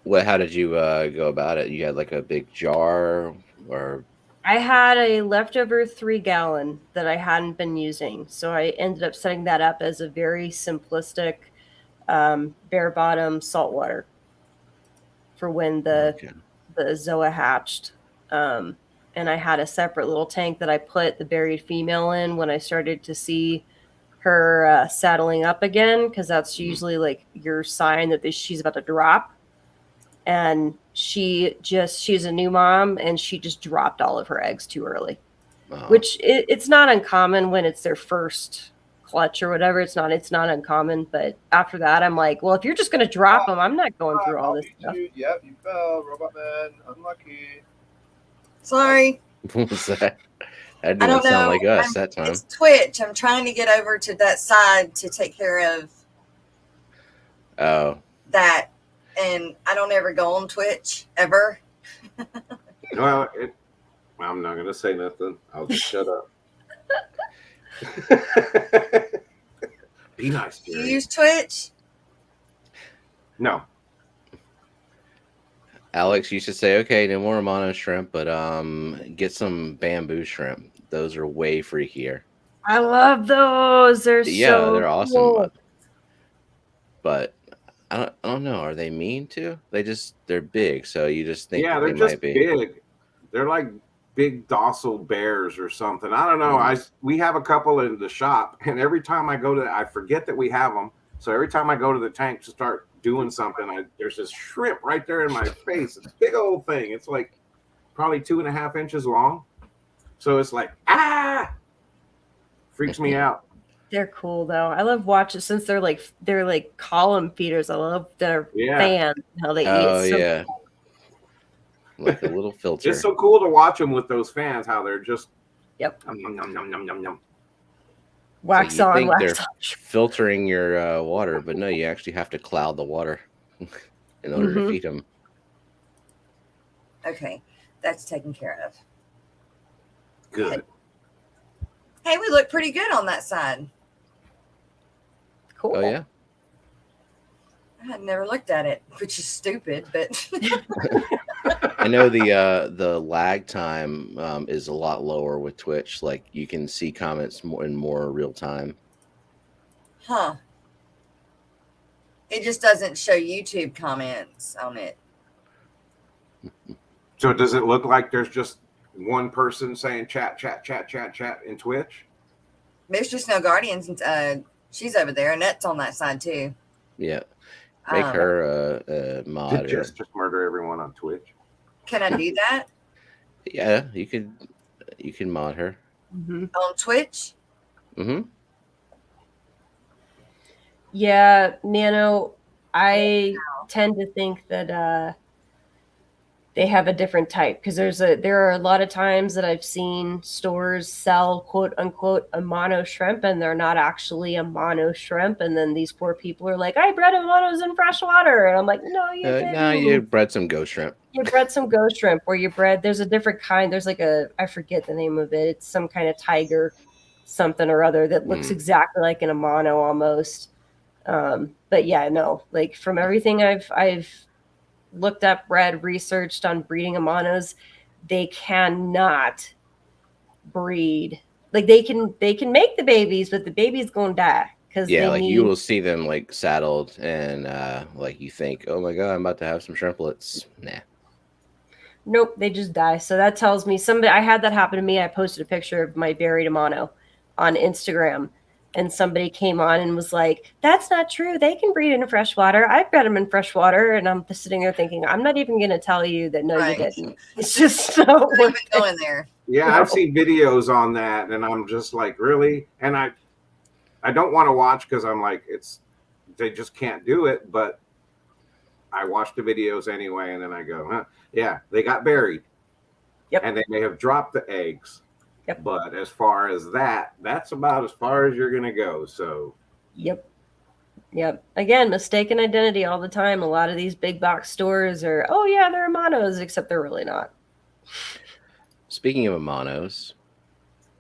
How did you go about it? You had like a big jar or? I had a leftover 3-gallon that I hadn't been using. So I ended up setting that up as a very simplistic bare bottom saltwater for when the Zoa hatched. And I had a separate little tank that I put the buried female in when I started to see her saddling up again, because that's usually like your sign that she's about to drop. And she's a new mom, and she just dropped all of her eggs too early, which it's not uncommon when it's their first clutch or whatever. It's not uncommon. But after that, I'm like, well, if you're just going to drop them, I'm not going through all this stuff. Yep, you fell, Robot Man. Unlucky. Sorry. What was that? That didn't sound like us that time. It's Twitch. I'm trying to get over to that side to take care of that. And I don't ever go on Twitch, ever. Well, I'm not going to say nothing. I'll just shut up. Be nice, Do you use Twitch? No. Alex, you should say, okay, no more mono shrimp, but get some bamboo shrimp. Those are way freakier. I love those. They're they're awesome. Cool. But I don't know. Are they mean to? They're big, so you just think they're just might be big. They're like big docile bears or something. I don't know. We have a couple in the shop, and every time I go I forget that we have them. So every time I go to the tank to start doing something, there's this shrimp right there in my face. It's a big old thing. It's like probably 2.5 inches long. So it's like freaks me out. They're cool though. I love watching since they're like column feeders. I love their fans, how they eat. Cool. Like a little filter. It's so cool to watch them with those fans. How they're just yum, yum, yum, yum, yum, yum, yum. Wax so on, wax they're off. Filtering your water, but no, you actually have to cloud the water in order to feed them. Okay, that's taken care of. Good. Hey, we look pretty good on that side. Cool. Oh yeah. I had never looked at it, which is stupid, but I know the lag time is a lot lower with Twitch. Like you can see comments in more real time. Huh. It just doesn't show YouTube comments on it. So does it look like there's just one person saying chat in Twitch? There's just no Guardians. She's over there. Annette's on that side too. Yeah. Make her a mod. Just murder everyone on Twitch. Can I do that? Yeah, you can mod her. On Twitch? Yeah, Nano, I tend to think that they have a different type, because there are a lot of times that I've seen stores sell quote unquote a mono shrimp, and they're not actually a mono shrimp, and then these poor people are like, I bred a monos in fresh water, and I'm like, no, you didn't. No, you bred some ghost shrimp. You bred some ghost shrimp, or you bred, there's a different kind, there's like I forget the name of it, it's some kind of tiger something or other that looks exactly like in a mono almost. But yeah, no, like from everything I've looked up, read, researched on breeding of monos, they cannot breed. Like they can make the babies, but the baby's gonna die because you will see them like saddled and like you think, oh my god, I'm about to have some shrimplets. Nah. Nope, they just die. So that tells me I had that happen to me. I posted a picture of my buried mono on Instagram. And somebody came on and was like, that's not true. They can breed in freshwater. I've bred them in freshwater. And I'm just sitting there thinking, I'm not even going to tell you that you didn't. It's just not going there. Yeah, I've seen videos on that. And I'm just like, really? And I don't want to watch because I'm like, they just can't do it. But I watch the videos anyway. And then I go, yeah, they got buried. Yep. And they may have dropped the eggs. Yep. But as far as that's about as far as you're going to go. So, Yep. Again, mistaken identity all the time. A lot of these big box stores are, oh yeah, they're monos, except they're really not. Speaking of monos,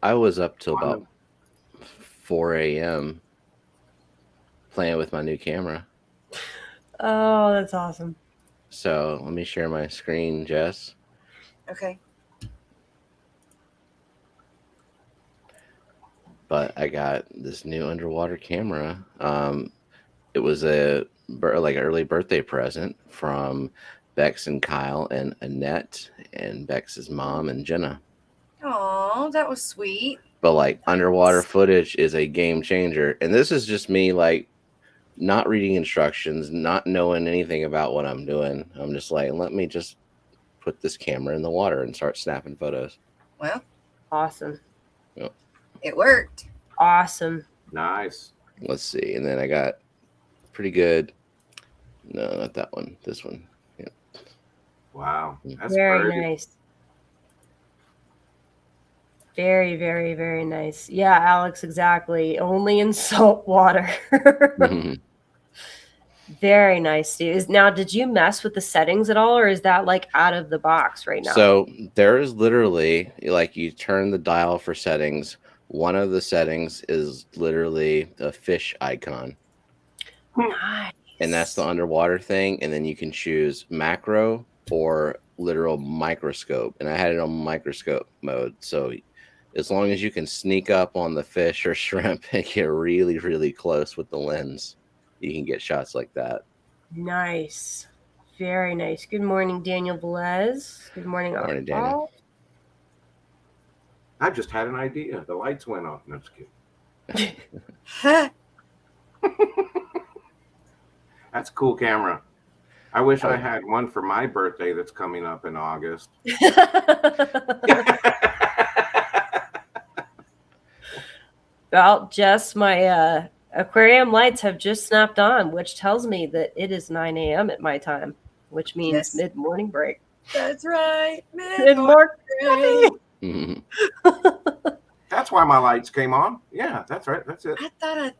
I was up till about 4 a.m. playing with my new camera. Oh, that's awesome. So let me share my screen, Jess. Okay. But I got this new underwater camera. It was a early birthday present from Bex and Kyle and Annette and Bex's mom and Jenna. Oh, that was sweet. But like underwater footage is a game changer. And this is just me like not reading instructions, not knowing anything about what I'm doing. I'm just like, let me just put this camera in the water and start snapping photos. Well, Awesome. Yep. it worked. Awesome. Nice. Let's see. And then I got pretty good. No, not that one. This one. Yep. Wow. That's Very pretty. nice. Very, very, very nice. Yeah, Alex, exactly. Only in salt water. Very nice, Steve. Now, did you mess with the settings at all, or is that like out of the box right now? So there is literally like you turn the dial for settings. One of the settings is literally a fish icon. Nice. And that's the underwater thing. And then you can choose macro or literal microscope. And I had it on microscope mode. So as long as you can sneak up on the fish or shrimp and get really, really close with the lens, you can get shots like that. Nice. Very nice. Good morning, Daniel Velez. Good morning, Morning, Daniel. I just had an idea. The lights went off. No, just kidding. That's a cool camera. I wish I had one for my birthday that's coming up in August. Well, Jess, my aquarium lights have just snapped on, which tells me that it is 9 a.m. at my time, which means Yes. mid-morning break. That's right. Mid-morning. That's why my lights came on. Yeah, that's right. That's it. I thought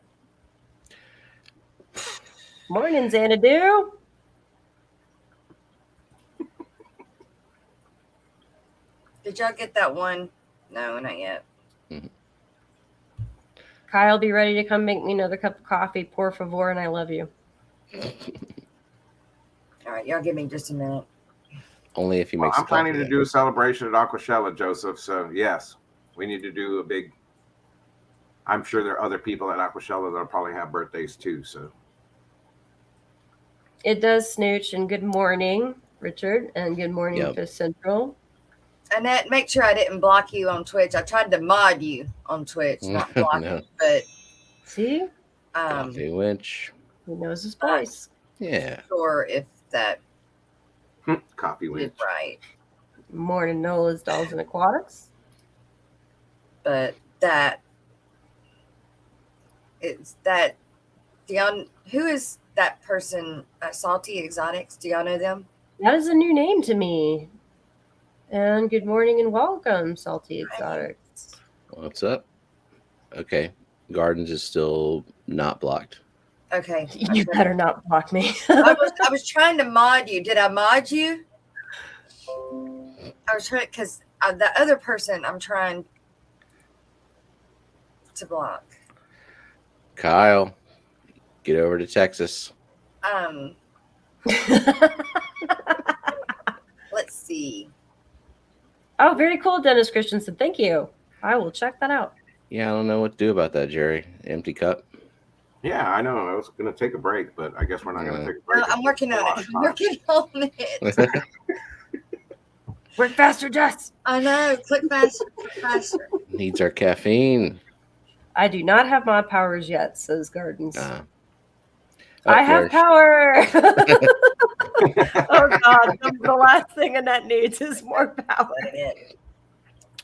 Morning, Xanadu. Did y'all get that one? No, not yet. Kyle, be ready to come make me another cup of coffee, por favor, and I love you. All right, y'all give me just a minute. Only if you Well, make. I'm planning to do a celebration at Aquashella, Joseph. So yes, we need to do a big. I'm sure there are other people at Aquashella that'll probably have birthdays too. So It does, Snooch, and good morning, Richard, and good morning, Yep. Fifth Central. Annette, make sure I didn't block you on Twitch. I tried to mod you on Twitch, not block No. you, but See? Coffee winch. He knows his voice. Yeah. sure if that coffee is winch. right. Morning, Nola's Dolls and Aquatics. But that it's that who is that person at Salty Exotics? Do y'all know them? That is a new name to me. And good morning and welcome, Salty Exotics. What's up? Okay. Gardens is still not blocked. Okay. You better not block me. I was trying to mod you. Did I mod you? I was trying because the other person I'm trying to block. Kyle, get over to Texas. Let's see. Oh, very cool, Dennis Christensen. Thank you. I will check that out. Yeah, I don't know what to do about that, Jerry. Empty cup. Yeah, I know. I was going to take a break, but I guess we're not going to take a break. No, I'm working on it. I'm working on it. Work faster, Jess. I know. Click faster. Click faster. Needs our caffeine. I do not have mod powers yet, says Gardens. Oh, I have there power. Oh, God. The last thing Annette needs is more power.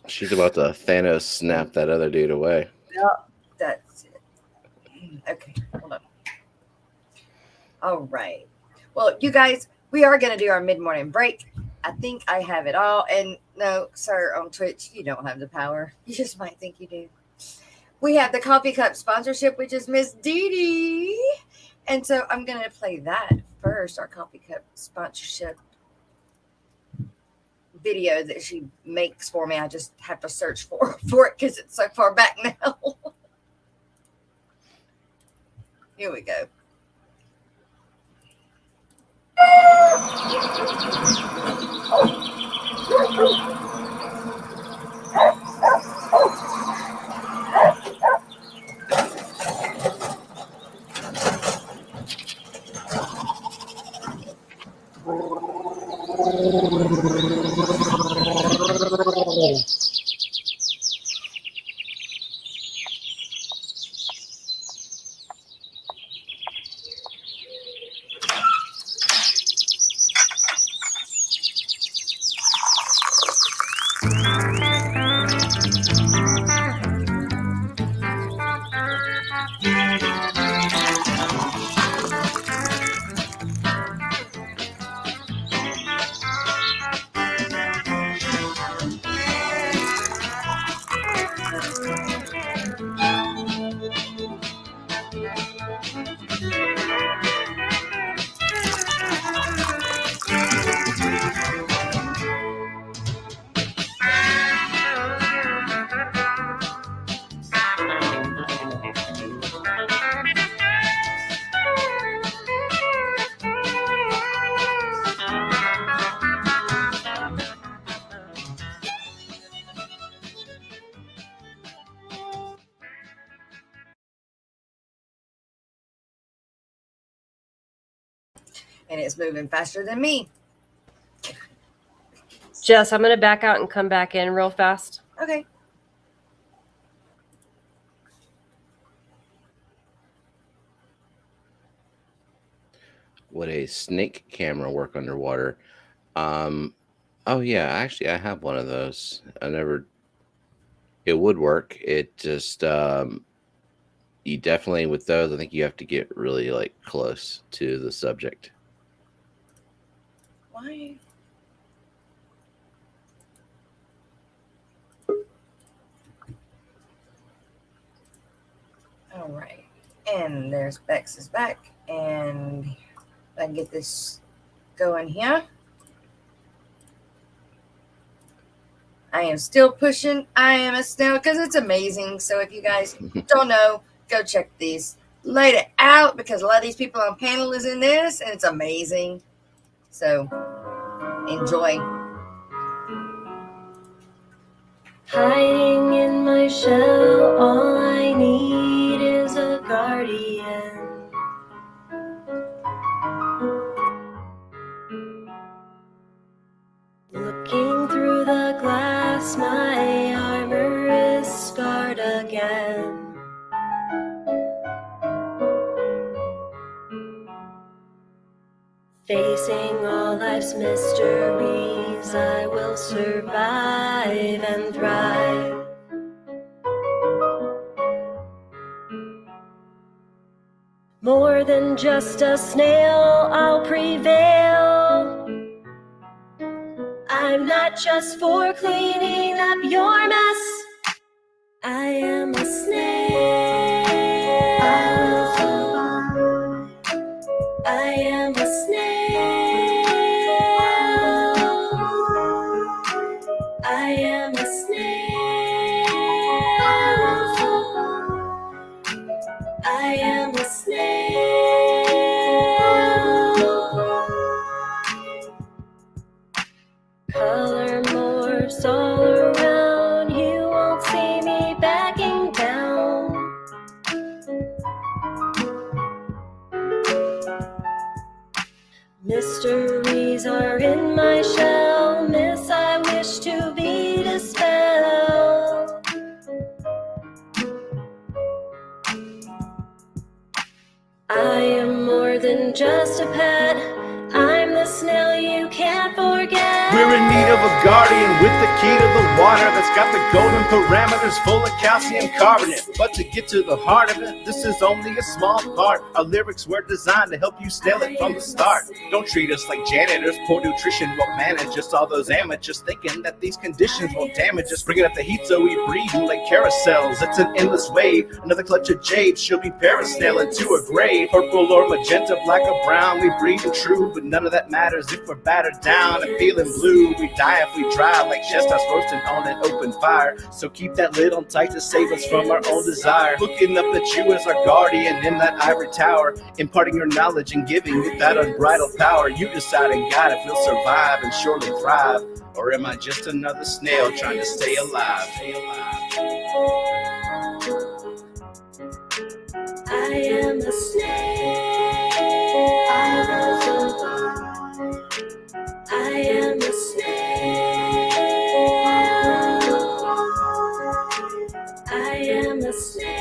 she's about to Thanos snap that other dude away. Yeah. That's it. Okay, hold on. All right. Well, you guys, we are going to do our mid-morning break. I think I have it all. And no, sir, on Twitch, you don't have the power. You just might think you do. We have the Coffee Cup sponsorship, which is Miss Dee Dee. And so I'm going to play that first, our Coffee Cup sponsorship video that she makes for me. I just have to search for it because it's so far back now. Here we go. and it's moving faster than me. Jess, I'm going to back out and come back in real fast. Okay. Would a snake camera work underwater? Oh yeah, actually I have one of those. It would work. It just you definitely, with those, I think you have to get really like close to the subject. Why? All right. And there's Bex is back. And I can get this going here. I am still pushing I Am a Snail because it's amazing. So if you guys don't know, go check these. Laid it out because a lot of these people on panel is in this, and it's amazing. So enjoy. Hiding in my shell, all I need is a guardian. Looking through the glass, my armor is scarred again. Facing all life's mysteries, I will survive and thrive. More than just a snail, I'll prevail. I'm not just for cleaning up your mess. I am a snail. I am a snail. I am a snail. I am a snail. Color morphs all around. You won't see me backing down. Mysteries are in my shell, myths I wish to be dispelled. I am more than just a pet, I'm the snail you can't forget. We're in need of a guardian with the key to the water that's got the golden parameters full of calcium carbonate. But to get to the heart of it, this is only a small part. Our lyrics were designed to help you snail it from the start. Don't treat us like janitors, poor nutrition won't manage us. All those amateurs thinking that these conditions won't damage us. Bringing up the heat so we breathe like carousels. It's an endless wave, another clutch of jade. She'll be parasailing to her grave. Purple or magenta, black or brown, we breathe and true. But none of that matters if we're battered down and feeling blue. We die if we dry like chestnuts roasting on an open fire. So keep that lid on tight to save us from our own desire. Looking up at you as our guardian in that ivory tower, imparting your knowledge and giving it that unbridled power. You decide and guide if we'll survive and surely thrive, or am I just another snail trying to stay alive? I am a snail. I am a snail. I am a snail. I am a snail.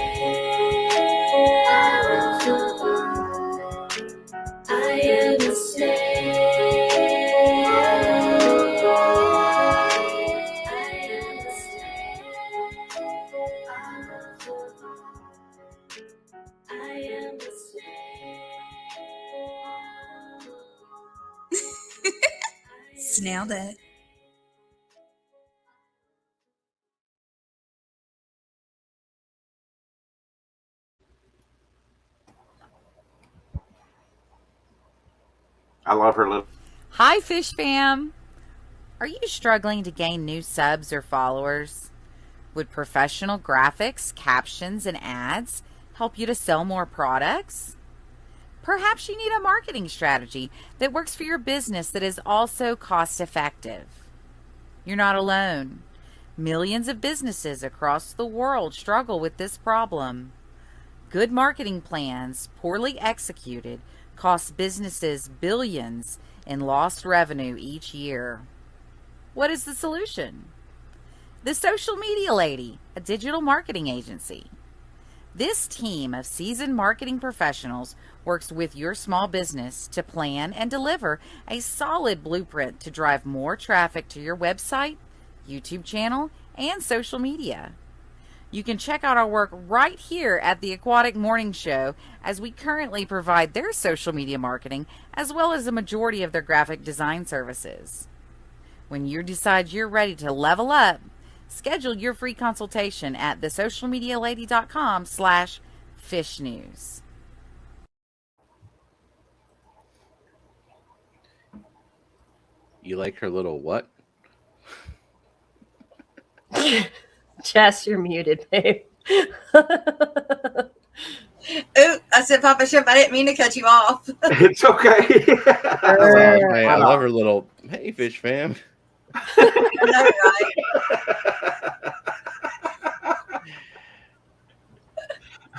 I am a Snailed it. I love her little. Hi, Fish Fam. Are you struggling to gain new subs or followers? Would professional graphics, captions, and ads help you to sell more products? Perhaps you need a marketing strategy that works for your business that is also cost effective. You're not alone. Millions of businesses across the world struggle with this problem. Good marketing plans, poorly executed, costs businesses billions in lost revenue each year. What is the solution? The Social Media Lady, a digital marketing agency. This team of seasoned marketing professionals works with your small business to plan and deliver a solid blueprint to drive more traffic to your website, YouTube channel, and social media. You can check out our work right here at the Aquatic Morning Show, as we currently provide their social media marketing as well as a majority of their graphic design services. When you decide you're ready to level up, schedule your free consultation at thesocialmedialady.com/fishnews. You like her little what? Jess, you're muted, babe. Ooh, I said Papa Shrimp. I didn't mean to cut you off. It's okay. I love her little, hey, fish fam. I know,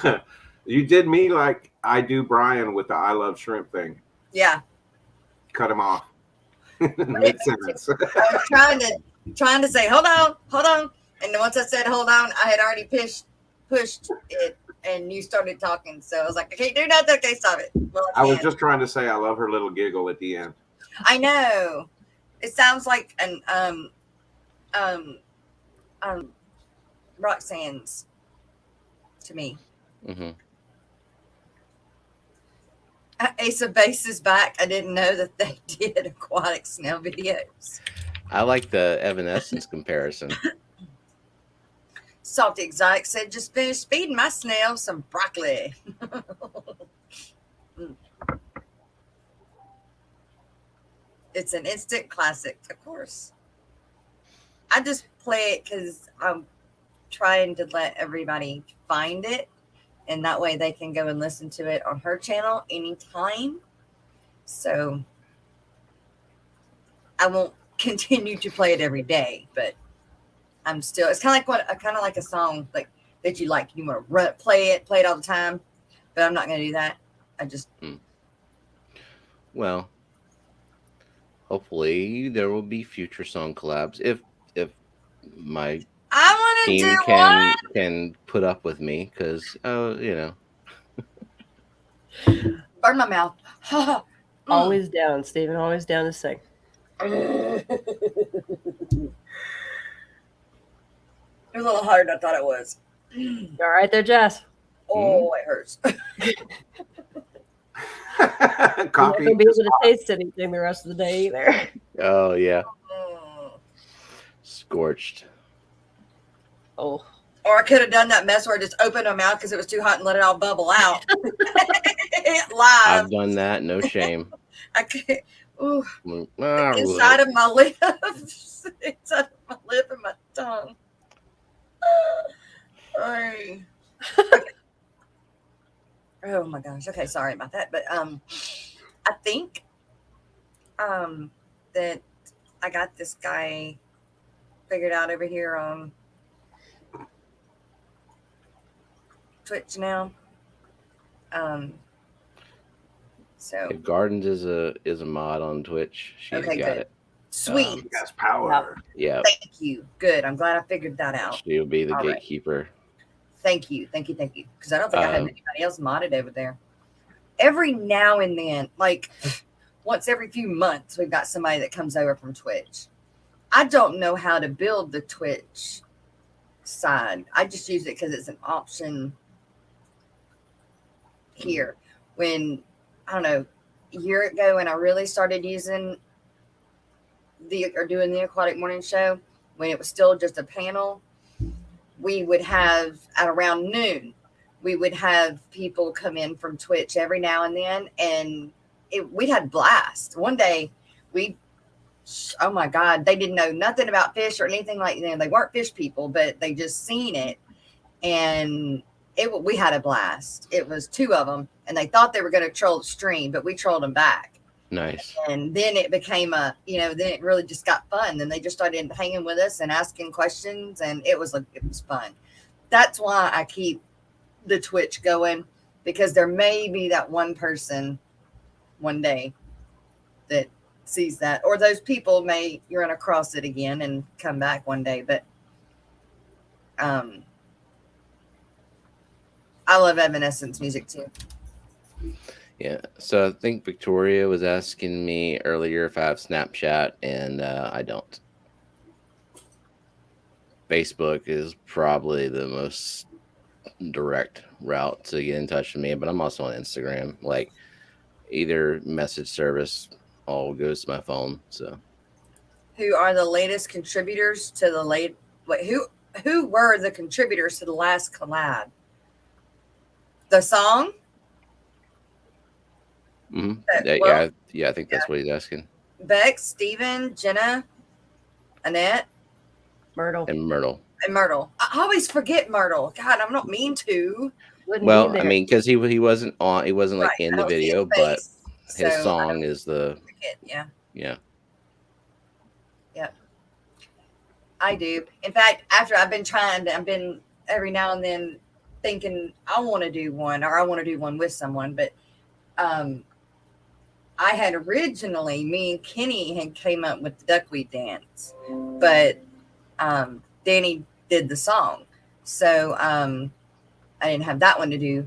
right? You did me like I do Brian with the I love shrimp thing. Yeah. Cut him off. Mid-sentence. I was trying to say, hold on. And then once I said, hold on, I had already pushed it and you started talking. So I was like, I can't do nothing. Okay, stop it. Well, I was just trying to say I love her little giggle at the end. I know. It sounds like an Roxanne's to me. Mm-hmm. Ace of Base is back. I didn't know that they did aquatic snail videos. I like the Evanescence comparison. Salty Exotic said, just finished feeding my snail some broccoli. It's an instant classic, of course. I just play it because I'm trying to let everybody find it, and that way they can go and listen to it on her channel anytime. So I won't continue to play it every day, but I'm still, it's kind of like a song like that you like. You want to play it all the time, but I'm not going to do that. I just. Well, hopefully there will be future song collabs if my team can put up with me, because burn my mouth. Always down, Stephen. Always down to sing. It was a little harder than I thought it was. All right there, Jess. Oh, it hurts. Coffee. I'm not going to be able to taste anything the rest of the day either. Oh, yeah. Scorched. Oh. Or I could have done that mess where I just opened my mouth because it was too hot and let it all bubble out. Live. I've done that. No shame. I can't. Ooh. Ah, Inside of my lips. Inside of my lip and my tongue. Oh my gosh. Okay, sorry about that. But I think that I got this guy figured out over here on Twitch now. So if Gardens is a mod on Twitch, she's okay, got good. it. Sweet. Has power. Yeah. Thank you. Good. I'm glad I figured that out. She'll be the All right. gatekeeper. Thank you. Because I don't think I have anybody else modded over there. Every now and then, like once every few months, we've got somebody that comes over from Twitch. I don't know how to build the Twitch side. I just use it because it's an option here. When, I don't know, a year ago when I really started using doing the Aquatic Morning Show, when it was still just a panel, we would have at around noon, we would have people come in from Twitch every now and then, and we had blast. One day oh my God, they didn't know nothing about fish or anything like that. They weren't fish people, but they just seen it, and we had a blast. It was two of them, and they thought they were going to troll the stream, but we trolled them back. Nice. And then it became then it really just got fun. Then they just started hanging with us and asking questions, and it was fun. That's why I keep the Twitch going, because there may be that one person one day that sees that, or those people may run across it again and come back one day. But I love Evanescence music too. Yeah, so I think Victoria was asking me earlier if I have Snapchat, and I don't. Facebook is probably the most direct route to get in touch with me, but I'm also on Instagram. Like either message service all goes to my phone. So, who are the latest contributors to the late? Wait, who were the contributors to the last collab? The song. mm-hmm. Yeah, I think that's what he's asking. Bex, Steven, Jenna, Annette, Myrtle. And Myrtle. I always forget Myrtle. God, I'm not mean to. Well, I mean, because he wasn't on, he wasn't like in the video, but his song is the. Yeah. Yeah. Yep. I do. In fact, after I've been every now and then thinking I want to do one, or I want to do one with someone, but I had originally, me and Kenny had came up with the duckweed dance, but Danny did the song. So I didn't have that one to do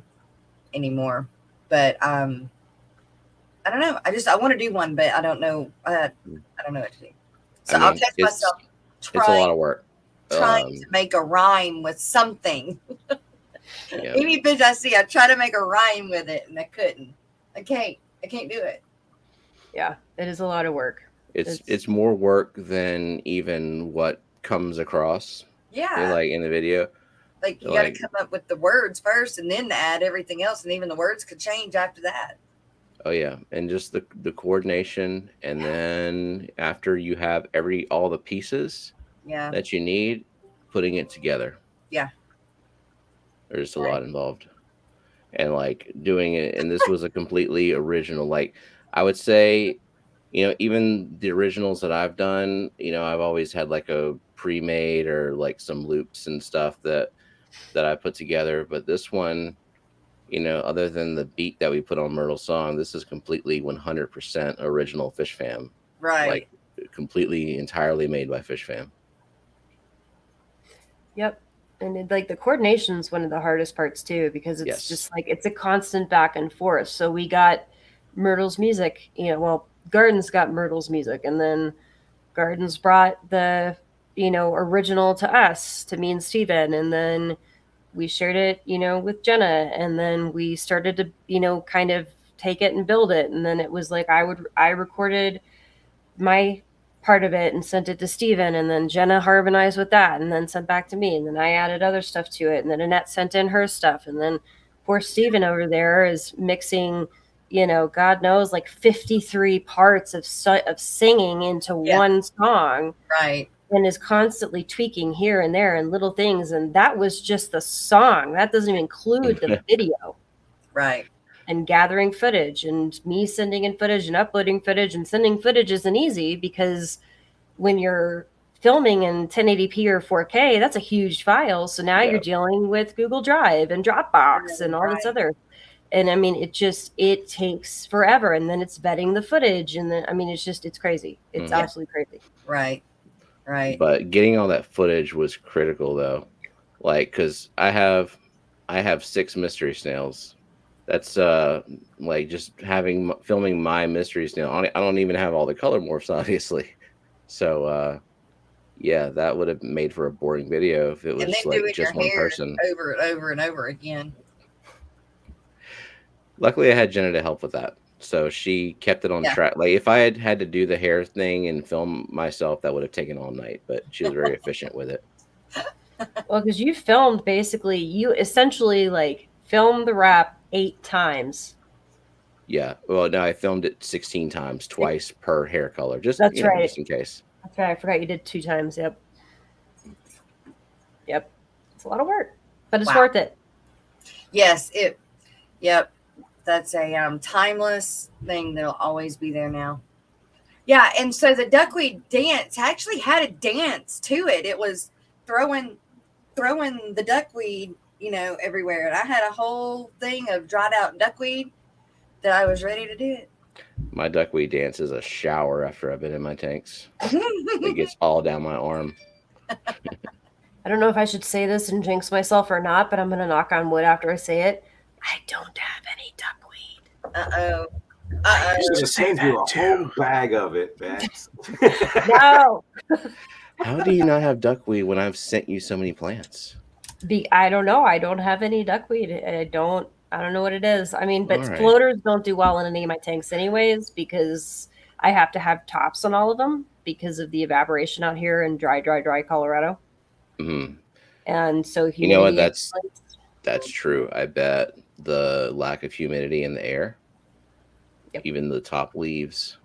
anymore. But I don't know. I want to do one, but I don't know. I don't know what to do. So I'll catch myself trying. It's a lot of work. Trying to make a rhyme with something. Yeah. Any fish I see, I try to make a rhyme with it, and I couldn't. I can't do it. Yeah, it is a lot of work. It's more work than even what comes across. Yeah. Like in the video. Like you got to come up with the words first and then add everything else. And even the words could change after that. Oh yeah. And just the coordination. And then after you have all the pieces that you need, putting it together. Yeah. There's a lot involved. And like doing it. And this was a completely original, like I would say, even the originals that I've done, I've always had like a pre-made or like some loops and stuff that I put together. But this one, other than the beat that we put on Myrtle's song, this is completely 100% original Fish Fam. Right. Like completely, entirely made by Fish Fam. Yep. And the coordination is one of the hardest parts too, because it's just like, it's a constant back and forth. So we got Myrtle's music, Gardens got Myrtle's music, and then Gardens brought the, original to us, to me and Steven, and then we shared it, with Jenna, and then we started to, kind of take it and build it. And then it was like, I recorded my part of it and sent it to Steven, and then Jenna harmonized with that and then sent back to me, and then I added other stuff to it, and then Annette sent in her stuff, and then poor Steven over there is mixing, God knows, like 53 parts of singing into one song. Right. And is constantly tweaking here and there and little things. And that was just the song. That doesn't even include the video. Right. And gathering footage and me sending in footage and uploading footage, and sending footage isn't easy, because when you're filming in 1080p or 4K, that's a huge file. So now you're dealing with Google Drive and Dropbox and all this other. And I mean, it takes forever. And then it's vetting the footage. And then, I mean, it's crazy. It's absolutely crazy. Right. Right. But getting all that footage was critical though. Like, cause I have 6 mystery snails. That's like just filming my mystery snail. I don't even have all the color morphs, obviously. So that would have made for a boring video if it was like just one person over and over and over again. Luckily, I had Jenna to help with that, so she kept it on track. Like if I had to do the hair thing and film myself, that would have taken all night. But she was very efficient with it. Well, because you essentially like filmed the wrap 8 times. Yeah. Well, no, I filmed it 16 times, twice per hair color. Just that's right. Just in case. That's right. I forgot you did 2 times. Yep. It's a lot of work, but it's worth it. Yes. Yep. That's a timeless thing that'll always be there now. Yeah, and so the duckweed dance actually had a dance to it. It was throwing the duckweed, everywhere. And I had a whole thing of dried out duckweed that I was ready to do it. My duckweed dance is a shower after I've been in my tanks. It gets all down my arm. I don't know if I should say this and jinx myself or not, but I'm going to knock on wood after I say it. I don't have any duckweed. Uh-oh. I should have sent you a whole bag of it, Bex. No. How do you not have duckweed when I've sent you so many plants? I don't know. I don't have any duckweed. I don't know what it is. I mean, but All right. floaters don't do well in any of my tanks anyways, because I have to have tops on all of them because of the evaporation out here in dry Colorado. Mm-hmm. And so you know what? That's true. I bet the lack of humidity in the air, even the top leaves.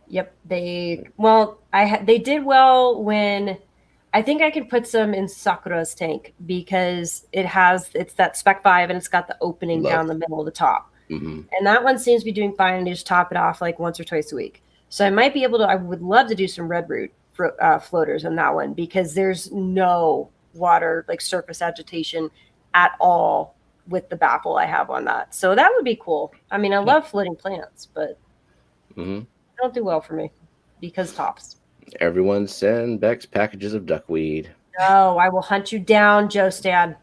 Yep. They did well when I think I could put some in Sakura's tank because it's that spec 5 and it's got the opening down the middle of the top. Mm-hmm. And that one seems to be doing fine and just top it off like once or twice a week. So I might be able to, I would love to do some red root floaters on that one because there's no water, like surface agitation at all with the baffle I have on that. So that would be cool. I mean, I love floating plants, but they don't do well for me because tops. Everyone send Bex packages of duckweed. No, I will hunt you down, Joe Stan.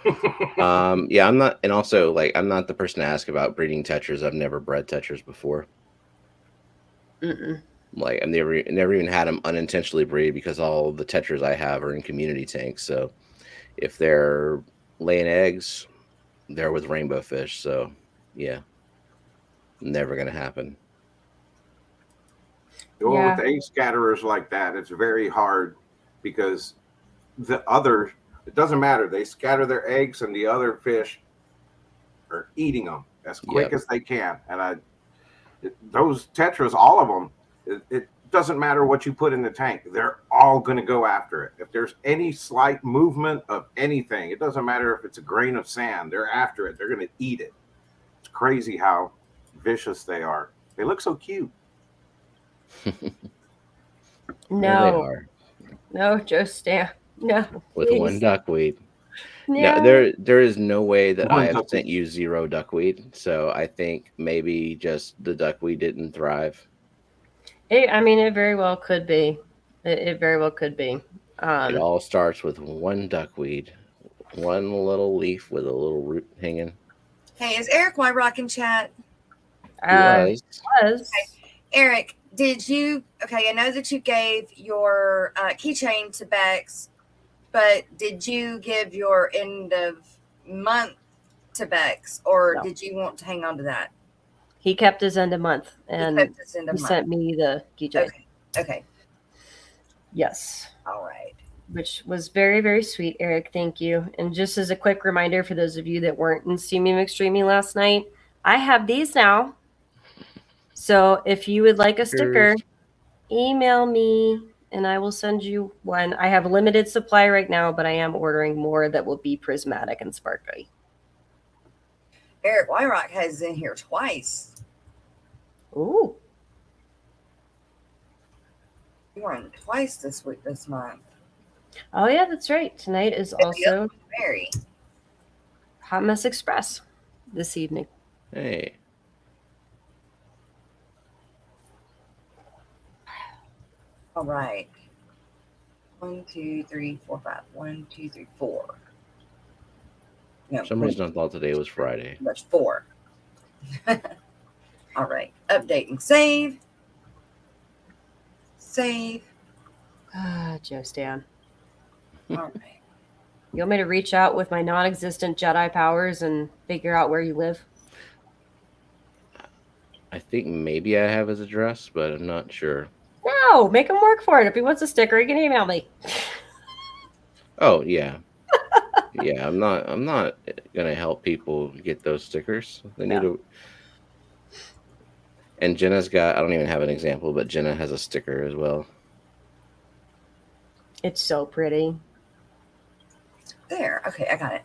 Yeah, I'm not, and also like I'm not the person to ask about breeding tetras. I've never bred tetras before. Like I've never even had them unintentionally breed because all the tetras I have are in community tanks. So if they're laying eggs, they're with rainbow fish. So yeah, never gonna happen. Well, with egg scatterers like that, it's very hard because it doesn't matter. They scatter their eggs and the other fish are eating them as quick as they can. And those tetras, all of them, it doesn't matter what you put in the tank. They're all going to go after it. If there's any slight movement of anything, it doesn't matter if it's a grain of sand. They're after it. They're going to eat it. It's crazy how vicious they are. They look so cute. No, Joe Stan. No, with please. One duckweed. Yeah. No, there is no way that I have sent you 0 duckweed. So I think maybe just the duckweed didn't thrive. It very well could be. It very well could be. It all starts with one duckweed, one little leaf with a little root hanging. Hey, is Eric Wyrock in chat? Was. Okay. Eric, did you? Okay, I know that you gave your keychain to Bex, but did you give your end of month to Bex, or did you want to hang on to that? He kept his end of month, and he sent me the keychain. Okay. Yes. All right. Which was very, very sweet, Eric. Thank you. And just as a quick reminder for those of you that weren't in Steamy McStreamy last night, I have these now. So if you would like a sticker, email me and I will send you one. I have a limited supply right now, but I am ordering more that will be prismatic and sparkly. Eric Wyrock has in here twice. Ooh. You were on twice this month. Oh yeah, that's right. Tonight is also Mary Hot Mess Express this evening. Hey. All right. 1, 2, 3, 4, 5. 1, 2, 3, 4. No, for some reason I thought today was Friday. That's 4. All right. Updating. Save. Joe Stan. All right. You want me to reach out with my non-existent Jedi powers and figure out where you live? I think maybe I have his address, but I'm not sure. No, make him work for it. If he wants a sticker, he can email me. Oh yeah. Yeah, I'm not gonna help people get those stickers. They need to. And Jenna's got, I don't even have an example, but Jenna has a sticker as well. It's so pretty. There. Okay, I got it.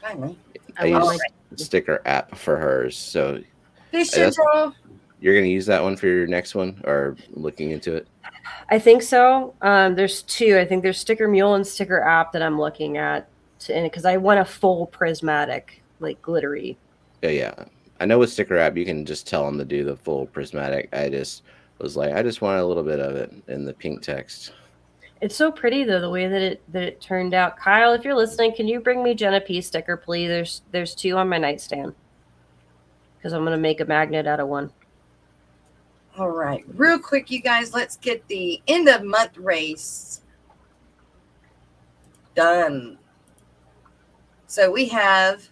Finally. I use the sticker app for hers. So Fish Central. You're going to use that one for your next one or looking into it? I think so. There's 2. I think there's Sticker Mule and Sticker App that I'm looking at because I want a full prismatic, like glittery. Yeah. I know with sticker wrap you can just tell them to do the full prismatic. I just was like, I just wanted a little bit of it in the pink text. It's so pretty though, the way that it turned out. Kyle, if you're listening, can you bring me Jenna P sticker, please? There's 2 on my nightstand. Because I'm gonna make a magnet out of one. All right, real quick, you guys, let's get the end of month race done. So we have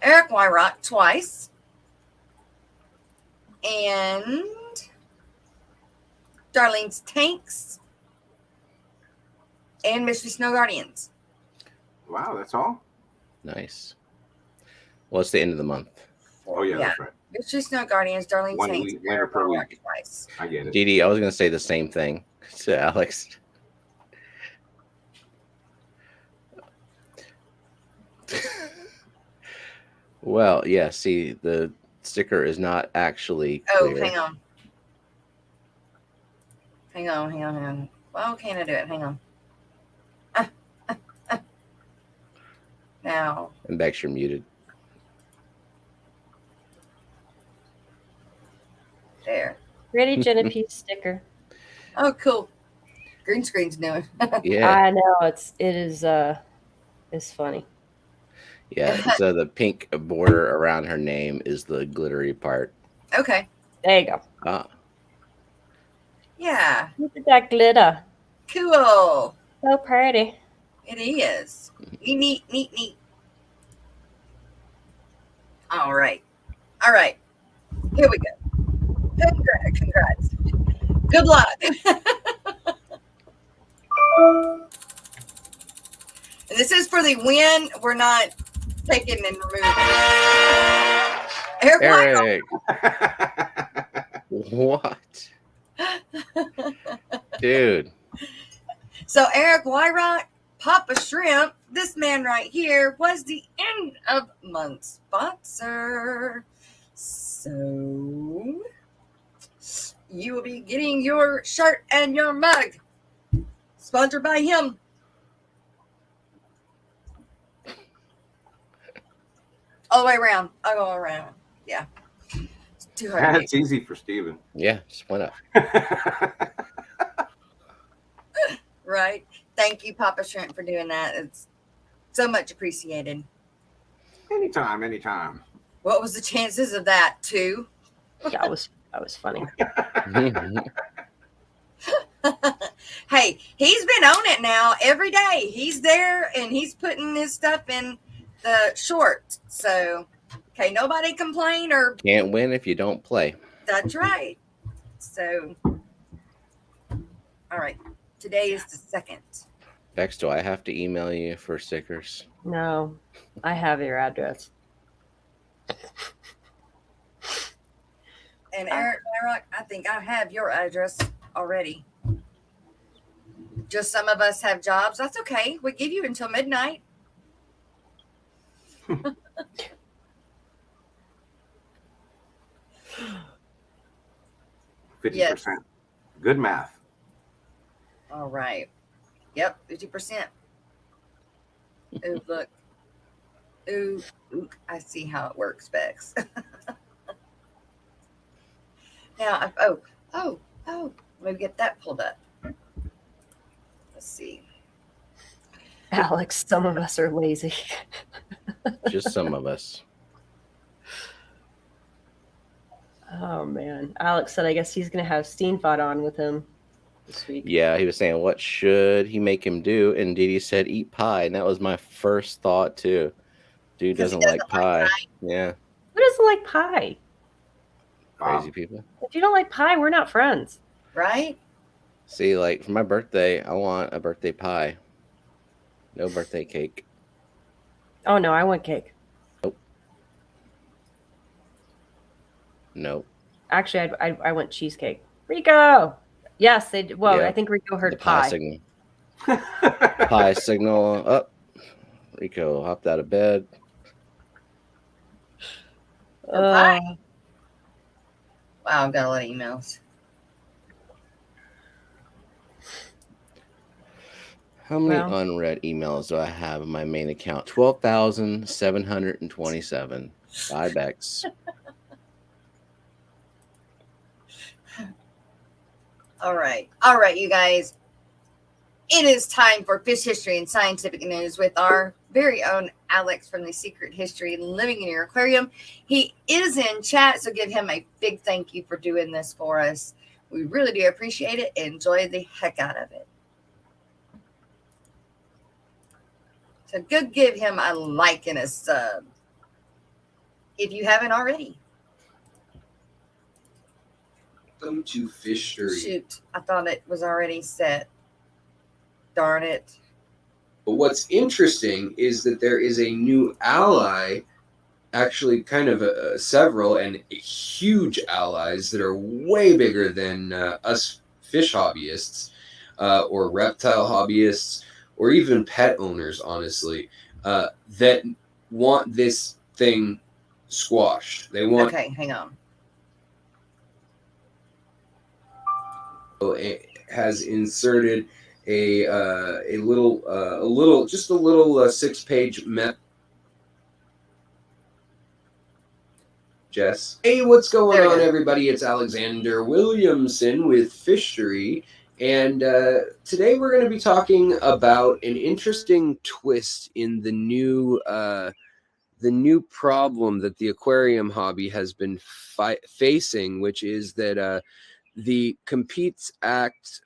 Eric Wyrock twice and Darlene's Tanks and Mystery Snow Guardians. Wow, that's all? Nice. Well, it's the end of the month. Oh, yeah. That's right. Mystery Snow Guardians, Darlene's 1 Tanks, week, winner per week. twice. I get it. Dee Dee, I was going to say the same thing to Alex. Well, yeah, see, the sticker is not actually clear. Oh, hang on. Hang on. Why can't I do it? Hang on. Now. And Bex, you're muted. There. Ready, Jenna P sticker. Oh, cool. Green screen's new. Yeah. I know it's funny. Yeah, so the pink border around her name is the glittery part. Okay. There you go. Ah. Yeah. Look at that glitter. Cool. So pretty. It is. Neat. All right. Here we go. Congrats. Good luck. And this is for the win. We're not taking and removing. Eric. What? Dude. So Eric Wyrock, Papa Shrimp, this man right here was the end of month sponsor. So you will be getting your shirt and your mug sponsored by him. All the way around. I'll go around. Yeah. It's too hard. That's easy for Steven. Yeah, just went up. Right. Thank you, Papa Shrimp, for doing that. It's so much appreciated. Anytime. What was the chances of that? 2? That was funny. Hey, he's been on it now every day. He's there and he's putting his stuff in the short. So, okay, nobody complain or Can't win if you don't play. That's right. So, all right. Today is the 2nd. Bex, do I have to email you for stickers? No, I have your address. And Eric Wyrock, I think I have your address already. Just some of us have jobs. That's okay. We give you until midnight. 50%. Yes. Good math. All right. Yep, 50%. Ooh, look. Ooh, I see how it works, Bex. Now, let me get that pulled up. Let's see. Alex, some of us are lazy. Just some of us. Oh man. Alex said I guess he's gonna have Steenfod on with him this week. Yeah, he was saying, what should he make him do? And Dee Dee said, eat pie. And that was my first thought, too. Dude doesn't like pie. Yeah. Who doesn't like pie? Crazy people. If you don't like pie, we're not friends. Right? See, like, for my birthday, I want a birthday pie. No birthday cake. Oh, no, I want cake. Nope. Actually, I want cheesecake. Rico! Yes, they did. Well, Yeah. I think Rico heard The pie. signal. Pie signal up. Rico hopped out of bed. Pie. Wow, I've got a lot of emails. How many unread emails do I have in my main account? 12,727. Bye, Bex. All right, you guys. It is time for fish history and scientific news with our very own Alex from the Secret History Living in Your Aquarium. He is in chat, so give him a big thank you for doing this for us. We really do appreciate it. Enjoy the heck out of it. So go give him a like and a sub if you haven't already. Welcome to Fishery. Shoot, I thought it was already set. Darn it. But what's interesting is that there is a new ally, actually kind of several and huge allies that are way bigger than us fish hobbyists or reptile hobbyists or even pet owners, honestly, that want this thing squashed. They want... Okay, hang on. It has inserted a little 6-page map. Jess, hey, what's going on, everybody? It's Alexander Williamson with Fishery, and today we're going to be talking about an interesting twist in the new problem that the aquarium hobby has been facing, which is that the Compete Act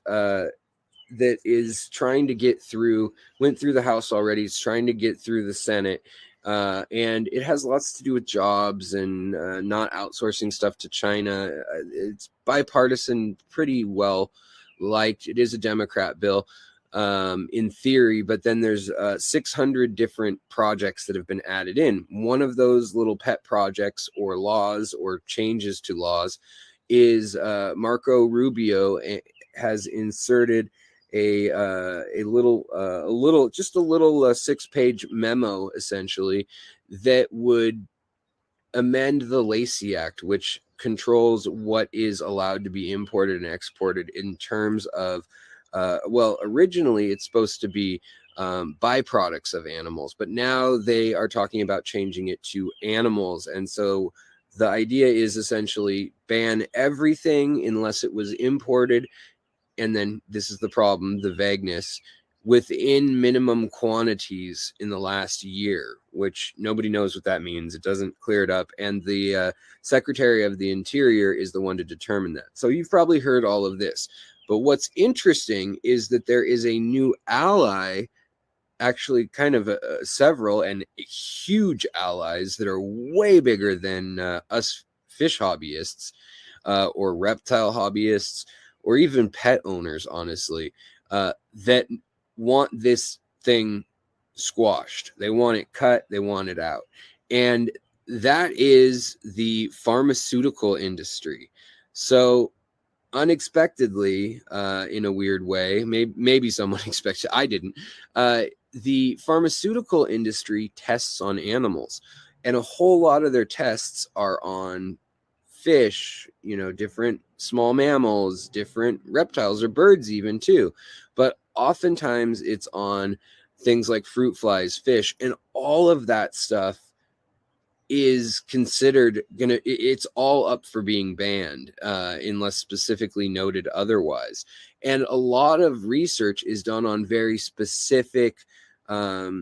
that is trying to get through, went through the House already. It's trying to get through the Senate. And it has lots to do with jobs and not outsourcing stuff to China. It's bipartisan, pretty well liked. It is a Democrat bill in theory, but then there's 600 different projects that have been added in. One of those little pet projects or laws or changes to laws is Marco Rubio has inserted a little 6-page memo, essentially, that would amend the Lacey Act, which controls what is allowed to be imported and exported in terms of, originally it's supposed to be byproducts of animals, but now they are talking about changing it to animals. And so the idea is essentially ban everything unless it was imported. And then this is the problem, the vagueness, within minimum quantities in the last year, which nobody knows what that means. It doesn't clear it up. And the Secretary of the Interior is the one to determine that. So you've probably heard all of this. But what's interesting is that there is a new ally, actually kind of several and huge allies that are way bigger than us fish hobbyists or reptile hobbyists or even pet owners, honestly, that want this thing squashed. They want it cut. They want it out. And that is the pharmaceutical industry. So unexpectedly, in a weird way, maybe someone expected, I didn't, the pharmaceutical industry tests on animals, and a whole lot of their tests are on fish, different small mammals, different reptiles or birds even too. But oftentimes it's on things like fruit flies, fish, and all of that stuff is considered it's all up for being banned unless specifically noted otherwise. And a lot of research is done on very specific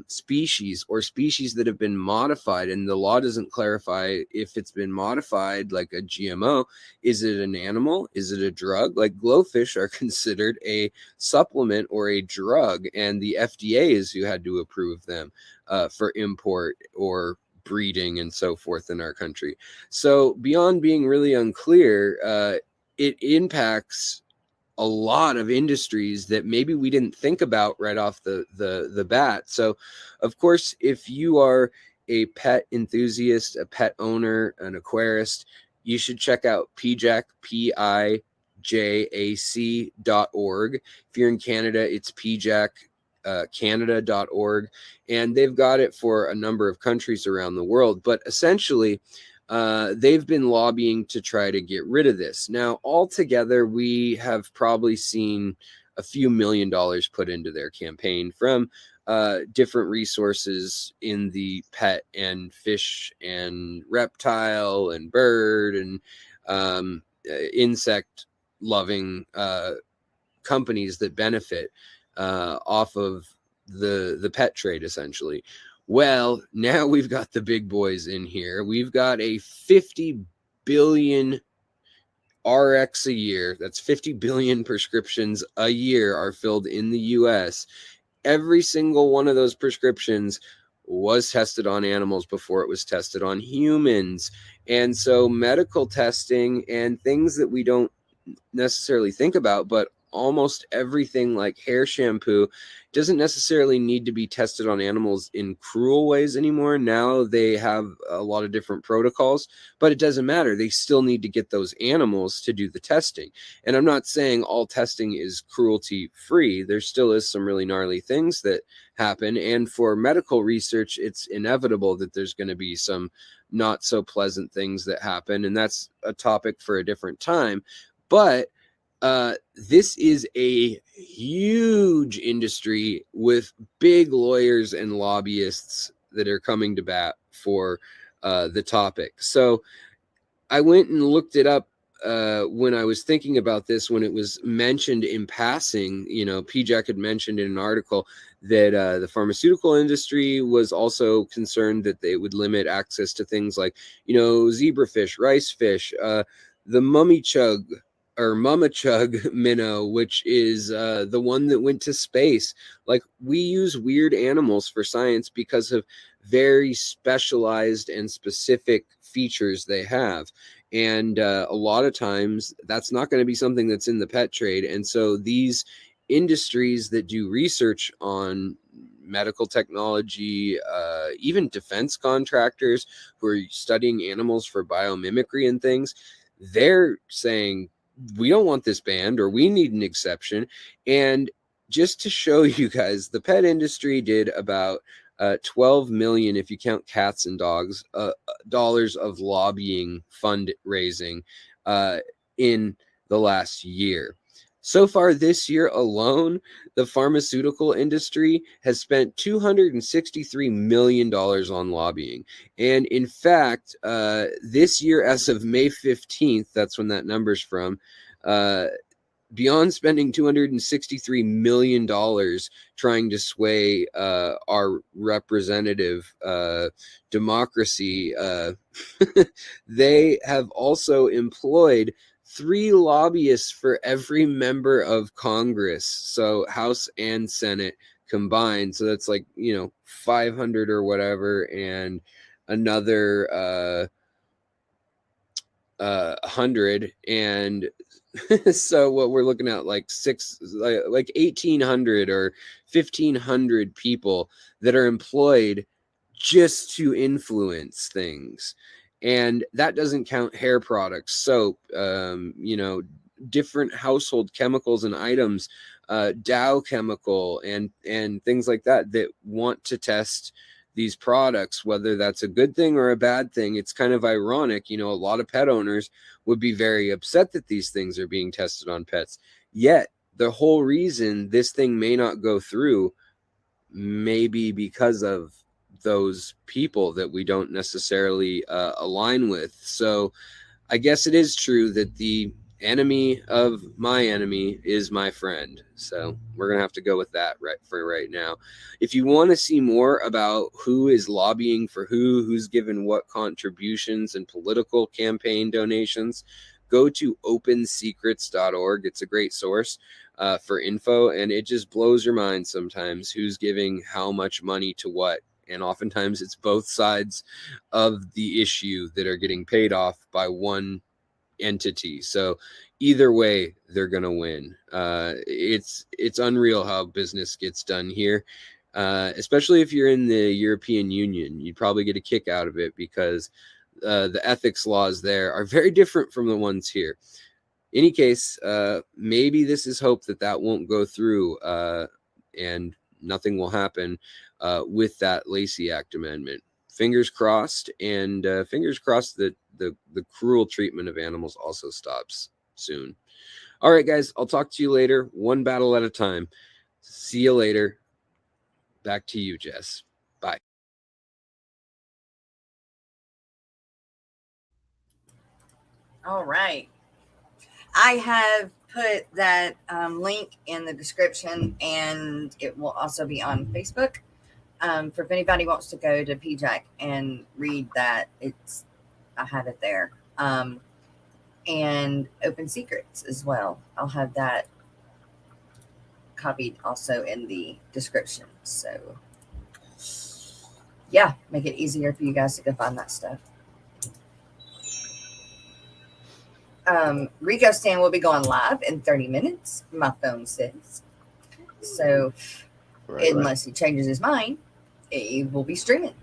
species or species that have been modified, and the law doesn't clarify if it's been modified like a GMO. Is it an animal? Is it a drug? Like glowfish are considered a supplement or a drug, and the FDA is who had to approve them for import or breeding and so forth in our country. So beyond being really unclear, it impacts a lot of industries that maybe we didn't think about right off the bat. So of course, if you are a pet enthusiast, a pet owner, an aquarist, you should check out PIJAC, PIJAC.org. If you're in Canada, it's PIJAC Canada.org, and they've got it for a number of countries around the world. But essentially, they've been lobbying to try to get rid of this. Now, altogether, we have probably seen a few $1 million put into their campaign from different resources in the pet and fish and reptile and bird and insect loving companies that benefit off of the pet trade, essentially. Well, now we've got the big boys in here. We've got a 50 billion RX a year. That's 50 billion prescriptions a year are filled in the US. Every single one of those prescriptions was tested on animals before it was tested on humans. And so medical testing and things that we don't necessarily think about, but almost everything like hair shampoo doesn't necessarily need to be tested on animals in cruel ways anymore. Now they have a lot of different protocols, but it doesn't matter. They still need to get those animals to do the testing. And I'm not saying all testing is cruelty free. There still is some really gnarly things that happen. And for medical research, it's inevitable that there's going to be some not so pleasant things that happen. And that's a topic for a different time. But this is a huge industry with big lawyers and lobbyists that are coming to bat for the topic. So I went and looked it up when I was thinking about this, when it was mentioned in passing. You know, PJack had mentioned in an article that the pharmaceutical industry was also concerned that they would limit access to things like, you know, zebrafish, rice fish, the mummy chug or Mama Chug minnow, which is the one that went to space. Like, we use weird animals for science because of very specialized and specific features they have. And a lot of times that's not going to be something that's in the pet trade. And so these industries that do research on medical technology, even defense contractors who are studying animals for biomimicry and things, they're saying, we don't want this banned, or we need an exception. And just to show you guys, the pet industry did about 12 million, if you count cats and dogs, dollars of lobbying fundraising in the last year. So far this year alone, the pharmaceutical industry has spent $263 million on lobbying. And in fact, this year, as of May 15th, that's when that number's from, beyond spending $263 million trying to sway our representative democracy, they have also employed 3 lobbyists for every member of Congress, so House and Senate combined. So that's like, you know, 500 or whatever, and another 100. And so what we're looking at, like 1,800 or 1,500 people that are employed just to influence things. And that doesn't count hair products, soap, you know, different household chemicals and items, Dow Chemical and things like that want to test these products, whether that's a good thing or a bad thing. It's kind of ironic. You know, a lot of pet owners would be very upset that these things are being tested on pets. Yet the whole reason this thing may not go through may be because of those people that we don't necessarily align with. So I guess it is true that the enemy of my enemy is my friend. So we're going to have to go with that right now. If you want to see more about who is lobbying for who's given what contributions and political campaign donations, go to opensecrets.org. It's a great source for info, and it just blows your mind sometimes who's giving how much money to what. And oftentimes it's both sides of the issue that are getting paid off by one entity. So either way, they're going to win. It's unreal how business gets done here, especially if you're in the European Union. You'd probably get a kick out of it because the ethics laws there are very different from the ones here. Any case, maybe this is hope that won't go through and nothing will happen with that Lacey Act amendment. Fingers crossed, and fingers crossed that the cruel treatment of animals also stops soon. All right, guys, I'll talk to you later. One battle at a time. See you later. Back to you, Jess. Bye. All right. I have put that link in the description, and it will also be on Facebook. For if anybody wants to go to PJAC and read that, I have it there. And Open Secrets as well. I'll have that copied also in the description. So yeah, make it easier for you guys to go find that stuff. Rico Stand will be going live in 30 minutes, my phone says. So unless he changes his mind, he will be streaming.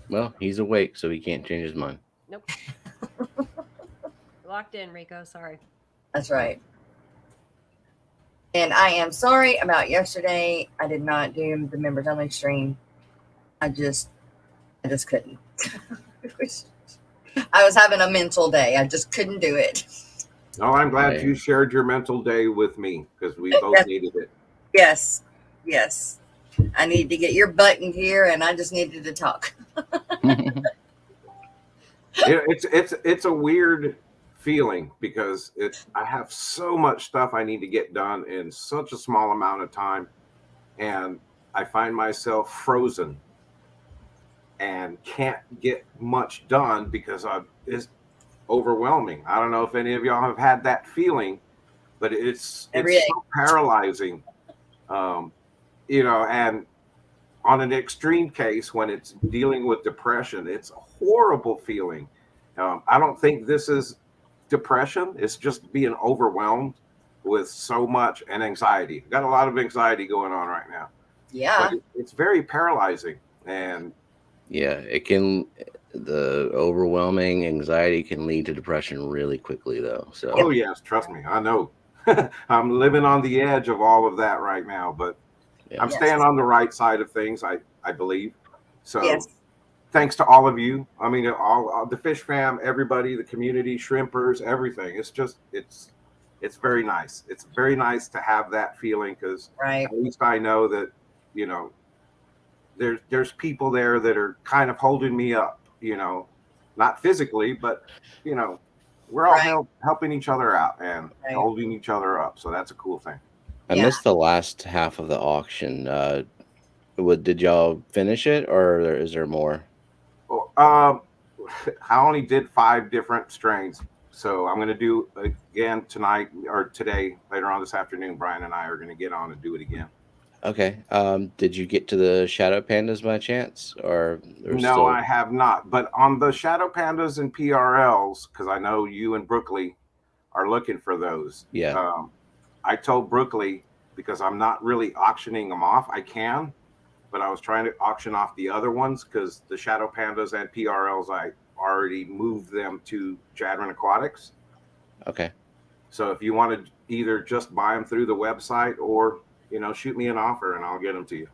Well, he's awake, so he can't change his mind. Nope. Locked in, Rico. Sorry. That's right. And I am sorry about yesterday. I did not do the members only stream. I just couldn't. I was having a mental day. I just couldn't do it. Oh, I'm glad you shared your mental day with me because we both needed it. Yes. I needed to get your butt in gear, and I just needed to talk. It's a weird feeling because I have so much stuff I need to get done in such a small amount of time, and I find myself frozen and can't get much done because it's overwhelming. I don't know if any of y'all have had that feeling, but it's so paralyzing. And on an extreme case, when it's dealing with depression, it's a horrible feeling. I don't think this is depression. It's just being overwhelmed with so much and anxiety. I've got a lot of anxiety going on right now. Yeah. But it's very paralyzing. And yeah, the overwhelming anxiety can lead to depression really quickly though. So oh yes, trust me, I know. I'm living on the edge of all of that right now, but I'm staying on the right side of things, I believe. So thanks to all of you. I mean, all the fish fam, everybody, the community, shrimpers, everything. It's very nice. It's very nice to have that feeling because at least I know that, there's people there that are kind of holding me up, not physically, but, we're all helping each other out and holding each other up. So that's a cool thing. I missed the last half of the auction. Did y'all finish it or is there more? I only did 5 different strains. So I'm going to do again tonight or today, later on this afternoon. Brian and I are going to get on and do it again. Okay. Did you get to the Shadow Pandas by chance? Or no, I have not. But on the Shadow Pandas and PRLs, because I know you and Brookley are looking for those. Yeah. I told Brookley, because I'm not really auctioning them off. I can, but I was trying to auction off the other ones because the Shadow Pandas and PRLs, I already moved them to Jadron Aquatics. Okay. So if you want to either just buy them through the website or, shoot me an offer and I'll get them to you.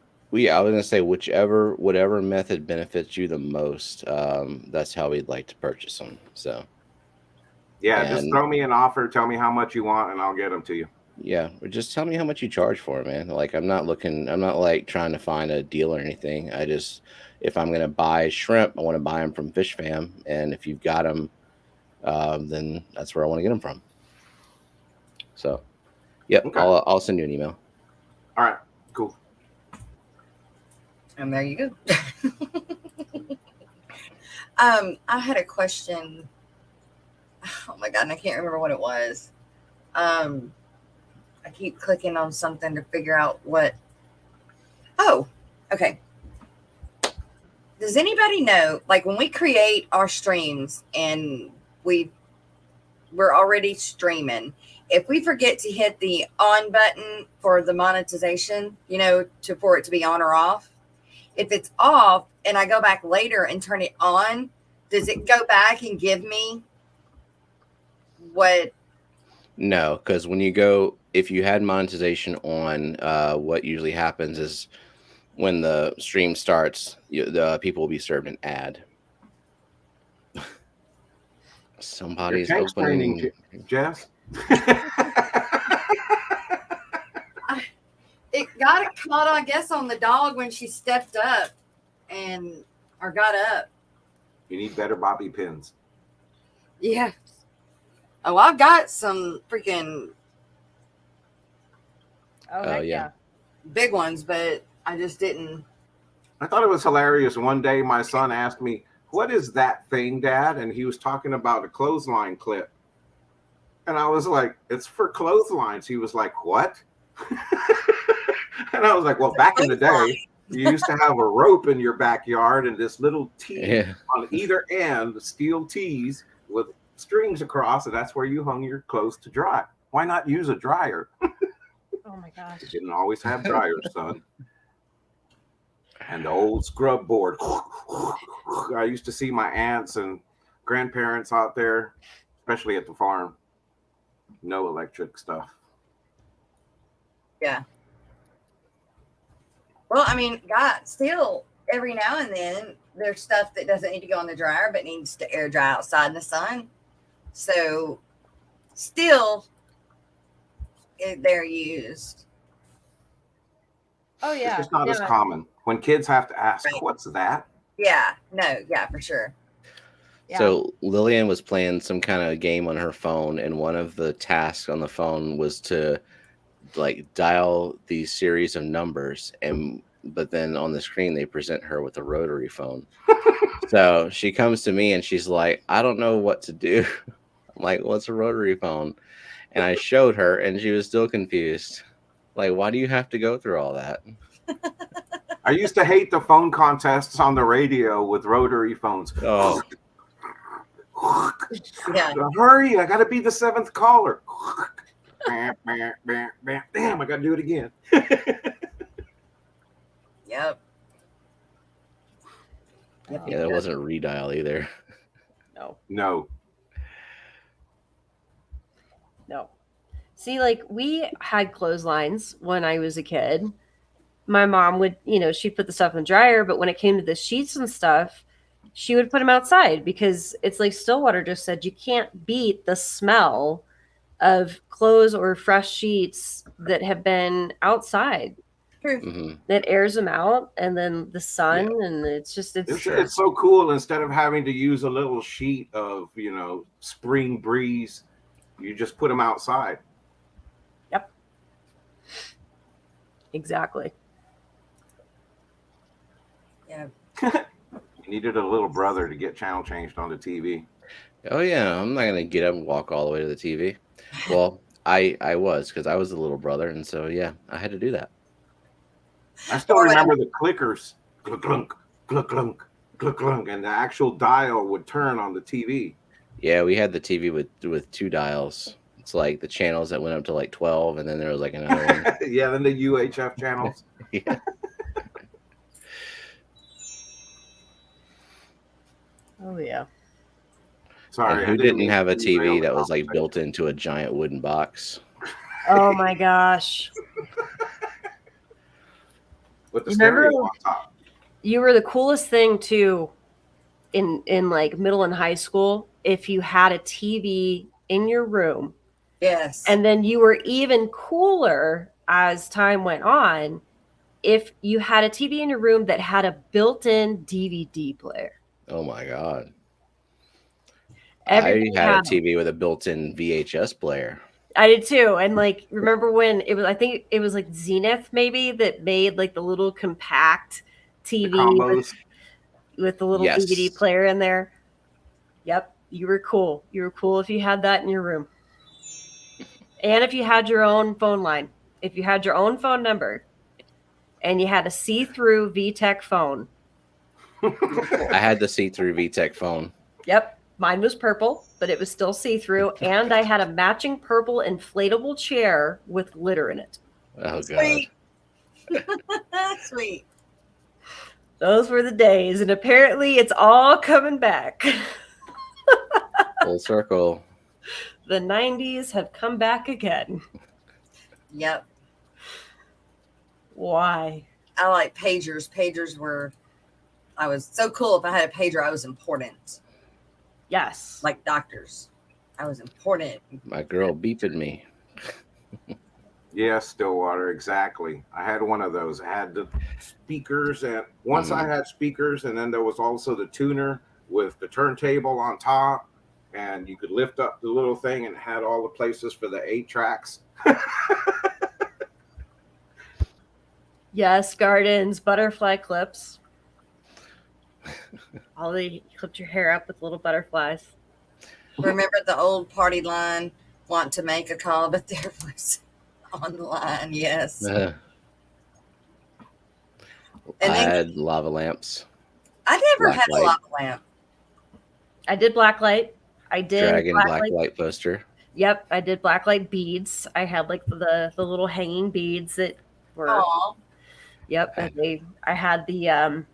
I was going to say whatever method benefits you the most, that's how we'd like to purchase them. So. Yeah, just throw me an offer, tell me how much you want, and I'll get them to you. Yeah, or just tell me how much you charge for it, man. Like I'm not like trying to find a deal or anything. If I'm gonna buy shrimp, I want to buy them from Fish Fam, and if you've got them, then that's where I want to get them from. So, yep, okay. I'll send you an email. All right, cool. And there you go. I had a question. Oh my God, and I can't remember what it was. I keep clicking on something to figure out what. Oh, okay. Does anybody know, like when we create our streams and we're already streaming, if we forget to hit the on button for the monetization, for it to be on or off, if it's off and I go back later and turn it on, does it go back and give me what? No, because if you had monetization on, what usually happens is when the stream starts, the people will be served an ad. Somebody's opening. It Jess? got caught, I guess, on the dog when she stepped up or got up. You need better bobby pins. Yeah. Oh, I've got some freaking Yeah. big ones, but I just didn't. I thought it was hilarious. One day, my son asked me, "What is that thing, Dad?" And he was talking about a clothesline clip. And I was like, "It's for clotheslines." He was like, "What?" And I was like, "Well, back in the day, you used to have a rope in your backyard and this little T on either end, steel T's with strings across, and that's where you hung your clothes to dry. Why not use a dryer?" Oh my gosh. You didn't always have dryers, son. And the old scrub board. I used to see my aunts and grandparents out there, especially at the farm. No electric stuff. Yeah. Well, I mean, God, still every now and then there's stuff that doesn't need to go in the dryer but needs to air dry outside in the sun. So still they're used. Oh yeah. It's just not as common. When kids have to ask, Right. "What's that?" Yeah, no, yeah, for sure. Yeah. So Lillian was playing some kind of game on her phone, and one of the tasks on the phone was to like dial these series of numbers, but then on the screen they present her with a rotary phone. So she comes to me and she's like, "I don't know what to do." I'm like, "What's a rotary phone?" And I showed her, and she was still confused. Like, why do you have to go through all that? I used to hate the phone contests on the radio with rotary phones. Oh, Yeah. Hurry, I got to be the 7th caller. Damn, I got to do it again. Yep. yeah, that wasn't a redial either. No. See, like we had clotheslines when I was a kid. My mom would, she'd put the stuff in the dryer, but when it came to the sheets and stuff, she would put them outside because it's like Stillwater just said, you can't beat the smell of clothes or fresh sheets that have been outside. True. Mm-hmm. That airs them out, and then the sun, and it's so cool. Instead of having to use a little sheet of spring breeze, you just put them outside. Yep. Exactly. Yeah. You needed a little brother to get channel changed on the TV. Oh yeah, I'm not gonna get up and walk all the way to the TV. Well, I was, because I was the little brother, and so yeah, I had to do that. I still remember the clickers, click clunk, click clunk, click clunk, and the actual dial would turn on the TV. Yeah, we had the TV with 2 dials. It's like the channels that went up to like 12, and then there was like another one. Yeah, then the UHF channels. Yeah. Oh yeah. Sorry, and who didn't have a TV that was like built into a giant wooden box? Oh my gosh. With the stereo on top. You were the coolest thing too in like middle and high school if you had a TV in your room. Yes. And then you were even cooler as time went on if you had a TV in your room that had a built-in DVD player. Oh my God. Everybody I had a TV with a built-in VHS player. I did too. And like, remember when it was, I think it was like Zenith maybe that made like the little compact TV with the little DVD player in there. Yep. You were cool. You were cool if you had that in your room. And if you had your own phone line, if you had your own phone number and you had a see-through VTech phone. I had the see-through VTech phone. Yep. Mine was purple, but it was still see-through. And I had a matching purple inflatable chair with glitter in it. Oh, Sweet. God. Sweet. Those were the days. And apparently it's all coming back. Full circle. The 90s have come back again. Yep. Why? I like pagers. I was so cool. If I had a pager, I was important. Yes. Like doctors. I was important. My girl beeped me. Yes, Stillwater, exactly. I had one of those. I had the speakers, and once I had speakers, and then there was also the tuner with the turntable on top. and you could lift up the little thing and it had all the places for the 8 tracks. Yes, gardens, butterfly clips. You clipped your hair up with little butterflies. Remember the old party line, want to make a call, but there was on the line, yes. I had lava lamps. I never had a lava lamp. I did blacklight. I did Dragon blacklight poster. Yep, I did blacklight beads. I had like the little hanging beads that were. Aww. Yep, I had the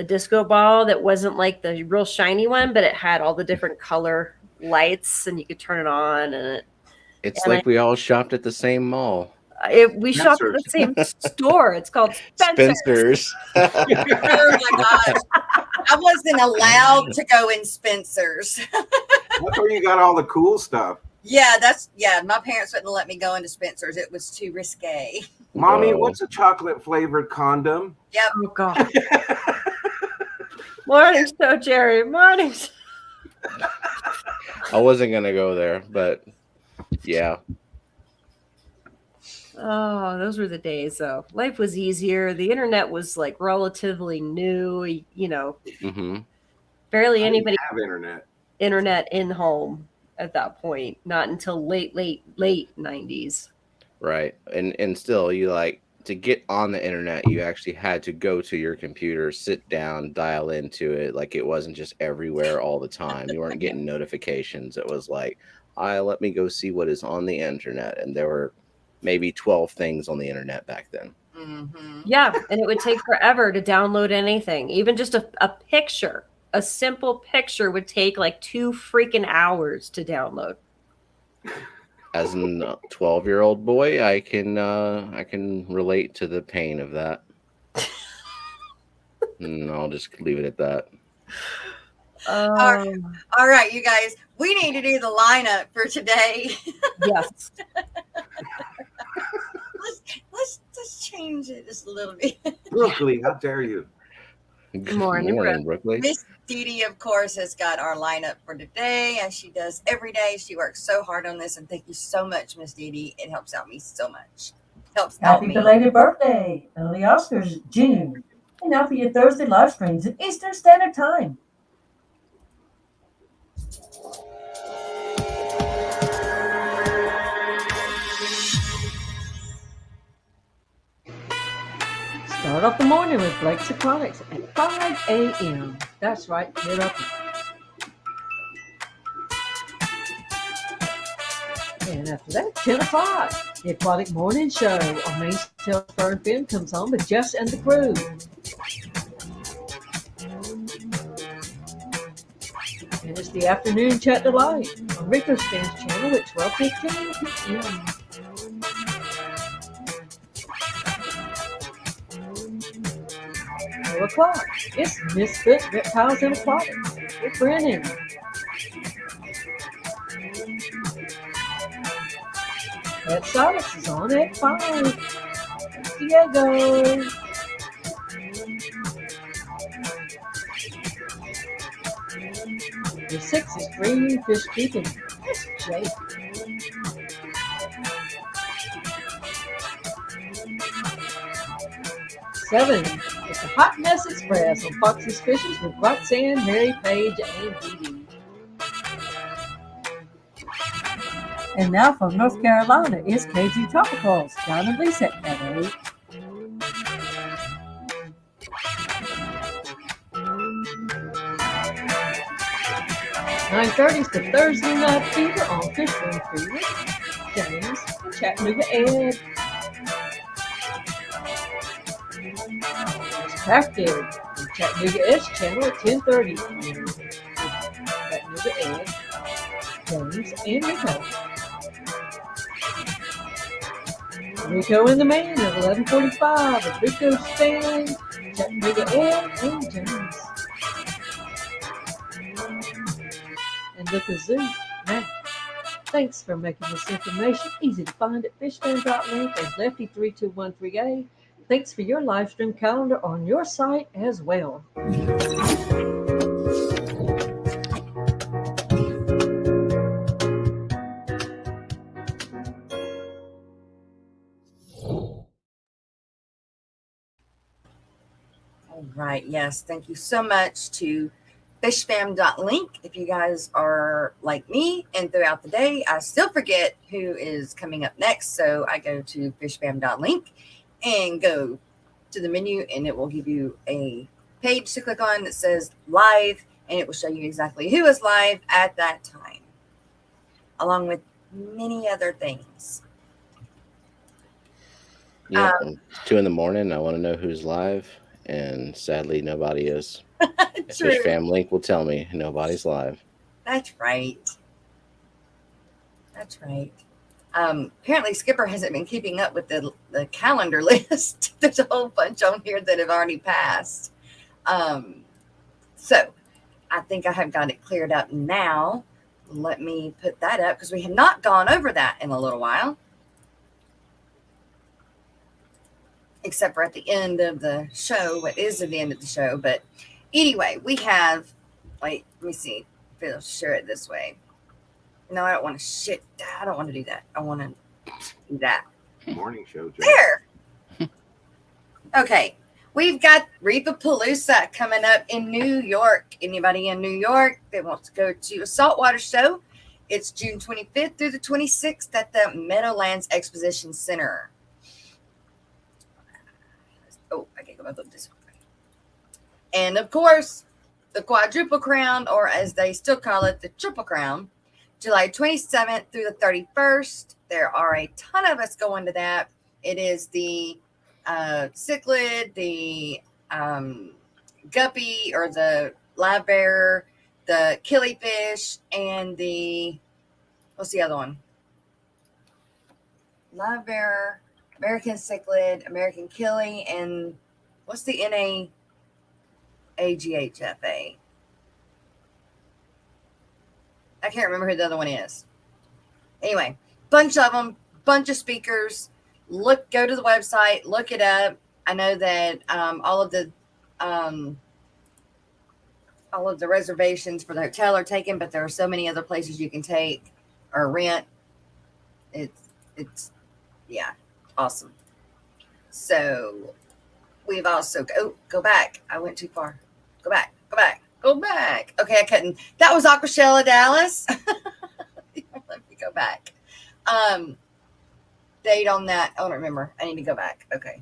disco ball that wasn't like the real shiny one, but it had all the different color lights, and you could turn it on. And we all shopped at the same mall. We shopped at the same store. It's called Spencer's. Oh my gosh. I wasn't allowed to go in Spencer's. That's where you got all the cool stuff. Yeah, my parents wouldn't let me go into Spencer's. It was too risque. Mommy, what's a chocolate flavored condom? Yep. Oh God. Morning show, Jerry. Morning. I wasn't gonna go there, but yeah. Oh, those were the days, though. Life was easier. The internet was like relatively new. You know, barely anybody have internet in home at that point. Not until late 90s. Right, and still, you like to get on the internet. You actually had to go to your computer, sit down, dial into it. Like it wasn't just everywhere all the time. You weren't getting notifications. It was like, let me go see what is on the internet, and there were maybe 12 things on the internet back then. Yeah, and it would take forever to download anything. Even just a picture, a simple picture would take like 2 freaking hours to download. As a 12-year-old boy, I can relate to the pain of that. And I'll just leave it at that. All right, you guys, we need to do the lineup for today. Yes. let's change it just a little bit. Brooklyn, how dare you? Good morning, Brooklyn. Miss Dee, of course, has got our lineup for today, and she does every day. She works so hard on this, and thank you so much, Miss Dee. It helps out me so much. Happy belated birthday, early Oscars, June. And now for your Thursday live streams at Eastern Standard Time. Start off the morning with Blake's Aquatics at 5 a.m. That's right, get up. And after that, 10 o'clock, the Aquatic Morning Show on Main Till Fern Fin comes on with Jess and the crew. And it's the Afternoon Chat Delight on Rico Stan's channel at 12:15 p.m. 4 o'clock, it's Misfit Reptiles and Aquatics with Brennan. That Silence is on at 5. Diego. The 6 is Green Fish Keeping. That's Jake. Seven, it's the Hot Mess Express on Foxy's Fishes with Roxanne, Mary Page, and Dee Dee. And now from North Carolina is KG Tropicals, John and Lisa at 8. .30 is the Thursday Night Fever on Fishbone Fever. James and Chattanooga Ed. It's Cracked Egg on Chattanooga Ed's channel at 10:30. Chattanooga Ed, James, and Rico. Rico and the Man at 11:45 with Rico Stan, Chattanooga Ed, and James. And the Kazoo, Matt. Thanks for making this information easy to find at fishfan.link and Lefty3213A. Thanks for your live stream calendar on your site as well. Right. Yes. Thank you so much to fishfam.link. If you guys are like me and throughout the day, I still forget who is coming up next. So I go to fishfam.link and go to the menu, and it will give you a page to click on that says live, and it will show you exactly who is live at that time, along with many other things. Yeah, 2 a.m. I want to know who's live, and sadly, nobody is. True. Fish Fam Link will tell me nobody's live. That's right. That's right. Apparently, Skipper hasn't been keeping up with the calendar list. There's a whole bunch on here that have already passed. So I think I have got it cleared up now. Let me put that up because we have not gone over that in a little while. Except for at the end of the show, what is at the end of the show. But anyway, we have, wait, let me see if it'll share it this way. No, I don't want to I don't want to do that. I want to do that. Morning show, Joe. There. Okay. We've got Reefapalooza coming up in New York. Anybody in New York that wants to go to a saltwater show? It's June 25th through the 26th at the Meadowlands Exposition Center. Oh, I can't go back up this way. And of course, the Quadruple Crown, or as they still call it, the Triple Crown, July 27th through the 31st. There are a ton of us going to that. It is the cichlid, the guppy or the live bearer, the killifish, and the, what's the other one? Live bearer, American cichlid, American killie, and what's the NAAGHFA? I can't remember who the other one is. Anyway, bunch of them, bunch of speakers. Go to the website, look it up. I know that all of the reservations for the hotel are taken, but there are so many other places you can take or rent. It's yeah, awesome. So we've also go back. I went too far. Go back. Okay, I couldn't. That was Aquashella Dallas. Let me go back. Date on that. I don't remember. I need to go back. Okay.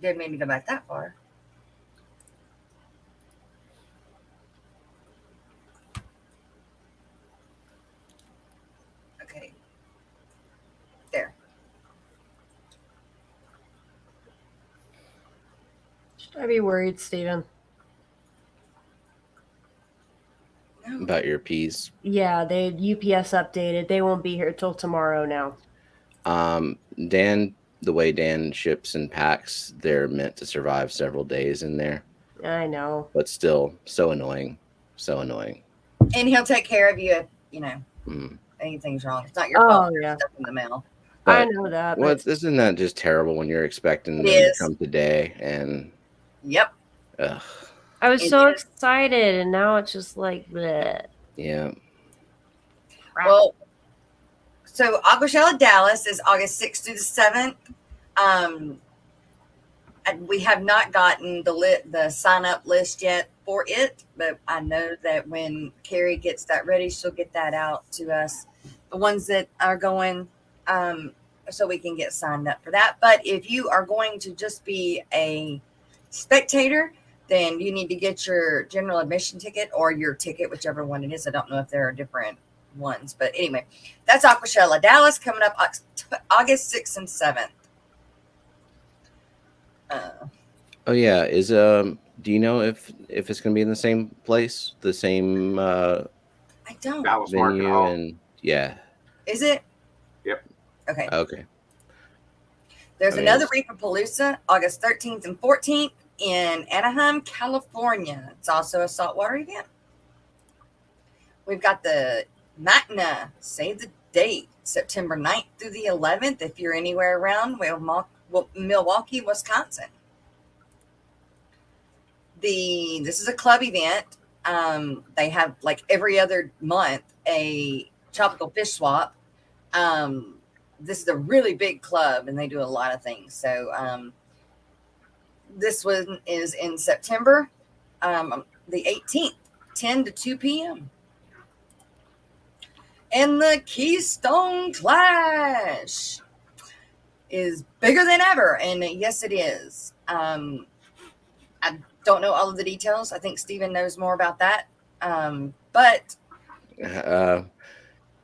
Didn't mean to go back that far. Okay. There. Should I be worried, Steven? About your peas. Yeah, they UPS updated. They won't be here till tomorrow now. Dan, the way Dan ships and packs, they're meant to survive several days in there. I know. But still, so annoying. So annoying. And he'll take care of you if, anything's wrong. It's not your fault. Yeah. Stuff in the mail. I know that. Well, isn't that just terrible when you're expecting them to come today and... Yep. Ugh. I was so excited, and now it's just like bleh. Yeah. Well, so Aquashella Dallas is August 6th through the 7th. And we have not gotten the sign up list yet for it, but I know that when Carrie gets that ready, she'll get that out to us, the ones that are going, so we can get signed up for that. But if you are going to just be a spectator, then you need to get your general admission ticket or your ticket, whichever one it is. I don't know if there are different ones, but anyway, that's Aquashella Dallas coming up August 6th and 7th. Oh yeah, do you know if it's going to be in the same place, the same I don't Dallas venue Market and yeah. Is it? Yep. Okay. There's another Reefapalooza August 13th and 14th in Anaheim, California. It's also a saltwater event. We've got the Matna, save the date, September 9th through the 11th, if you're anywhere around Milwaukee, Wisconsin. This is a club event. They have like every other month a tropical fish swap. this is a really big club and they do a lot of things. So this one is in September, the 18th, 10 to 2 p.m. And the Keystone Clash is bigger than ever. And yes, it is. I don't know all of the details. I think Steven knows more about that. But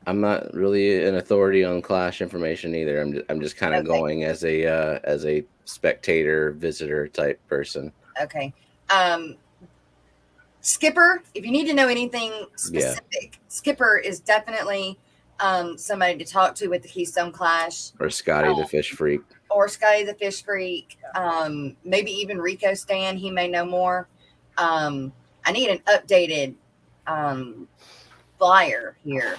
I'm not really an authority on Clash information either. I'm just kind of going as a spectator, visitor type person. Okay. Skipper, if you need to know anything specific, Skipper is definitely somebody to talk to with the Keystone Clash. Or Scotty the Fish Freak. Or Scotty the Fish Freak. Maybe even Rico Stan. He may know more. I need an updated flyer here.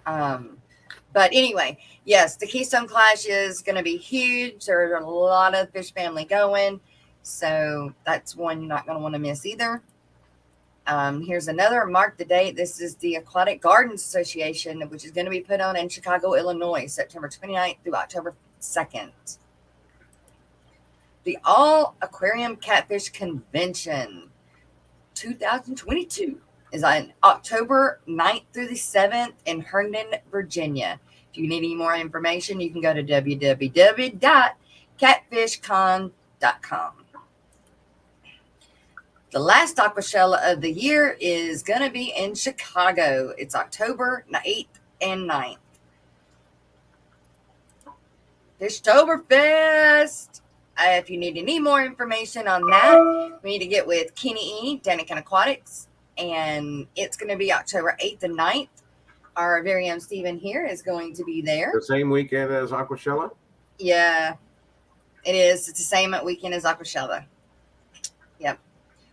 But anyway, yes, the Keystone Clash is going to be huge. There's a lot of fish family going. So that's one you're not going to want to miss either. Here's another, mark the date. This is the Aquatic Gardens Association, which is going to be put on in Chicago, Illinois, September 29th through October 2nd. The All Aquarium Catfish Convention 2022 is on October 9th through the 7th in Herndon, Virginia. If you need any more information, you can go to www.catfishcon.com. The last Aquashella of the year is going to be in Chicago. It's October 8th and 9th. Fishtoberfest. If you need any more information on that, we need to get with Kenny E, Danican Aquatics. And it's going to be October 8th and 9th. Our very own Steven here is going to be there. The same weekend as Aquashella? Yeah, it is. It's the same weekend as Aquashella. Yep.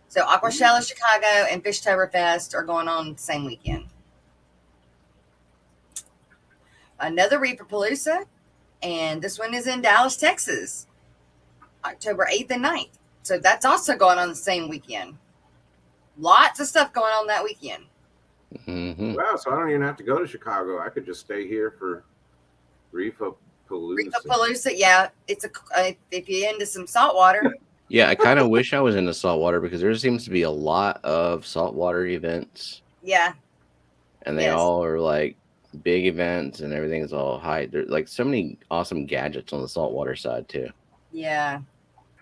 So Aquashella Chicago and Fishtoberfest are going on the same weekend. Another Reaperpalooza, and this one is in Dallas, Texas, October 8th and 9th. So that's also going on the same weekend. Lots of stuff going on that weekend. Mm-hmm. Wow, so I don't even have to go to Chicago. I could just stay here for Reaperpalooza. Reaperpalooza, yeah. It's if you're into some saltwater. Yeah, I kind of wish I was into saltwater because there seems to be a lot of saltwater events. Yeah. And they all are like big events and everything's all high. There's like so many awesome gadgets on the saltwater side too. Yeah.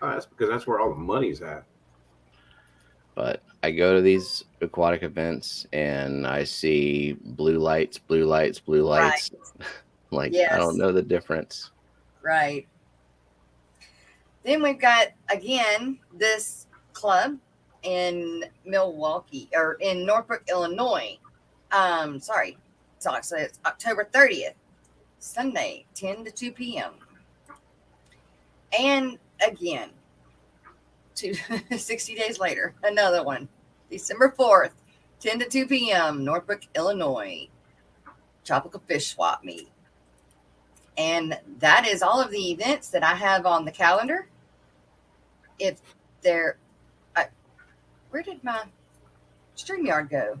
Oh, that's because that's where all the money's at. But I go to these aquatic events and I see blue lights. Right. Like, yes. I don't know the difference. Right. Then we've got, again, this club in Milwaukee, or in Norfolk, Illinois. Sorry. So it's October 30th, Sunday, 10 to 2 p.m. And again, 60 days later, another one. December 4th, 10 to 2 p.m., Norfolk, Illinois. Tropical Fish Swap Meet. And that is all of the events that I have on the calendar. If they're, where did my StreamYard go?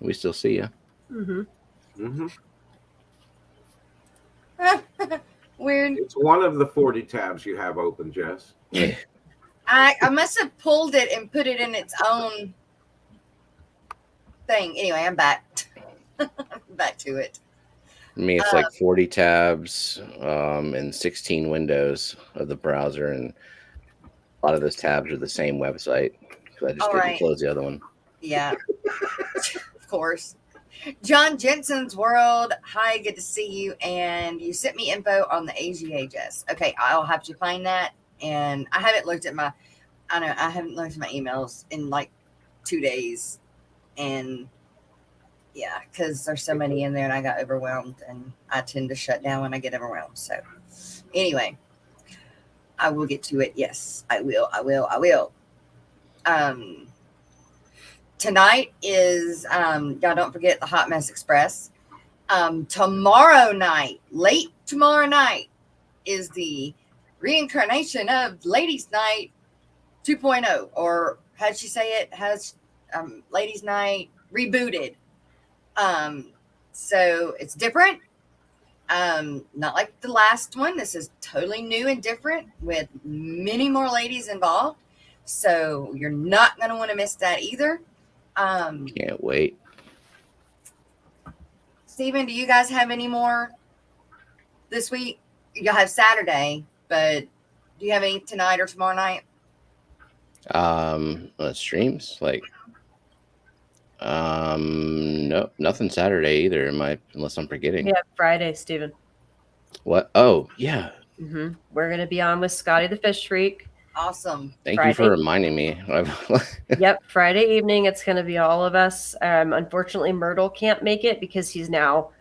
We still see you. Mm-hmm. Weird. It's one of the 40 tabs you have open, Jess. I must have pulled it and put it in its own thing. Anyway, I'm back. Back to it. I mean, it's like 40 tabs and 16 windows of the browser, and a lot of those tabs are the same website. So I just didn't close the other one. Yeah, of course. John Jensen's World. Hi, good to see you. And you sent me info on the AGHS. Okay, I'll have to find that. And I haven't looked at my emails in like 2 days. And yeah, because there's so many in there and I got overwhelmed, and I tend to shut down when I get overwhelmed. So anyway, I will get to it. Yes, I will. Tonight is, y'all don't forget the Hot Mess Express. Tomorrow night, late tomorrow night, is the reincarnation of Ladies Night 2.0, or how'd she say it? Has Ladies Night rebooted. So it's different. Not like the last one. This is totally new and different with many more ladies involved. So you're not going to want to miss that either. Can't wait. Steven, do you guys have any more this week? You'll have Saturday, but do you have any tonight or tomorrow night? Streams like no, nothing Saturday either. Unless I'm forgetting. Yeah, Friday, Steven. What? Oh, yeah. Mm-hmm. We're going to be on with Scotty the Fish Freak. Awesome. Thank you for reminding me. Yep, Friday evening. It's going to be all of us. Unfortunately, Myrtle can't make it because he's now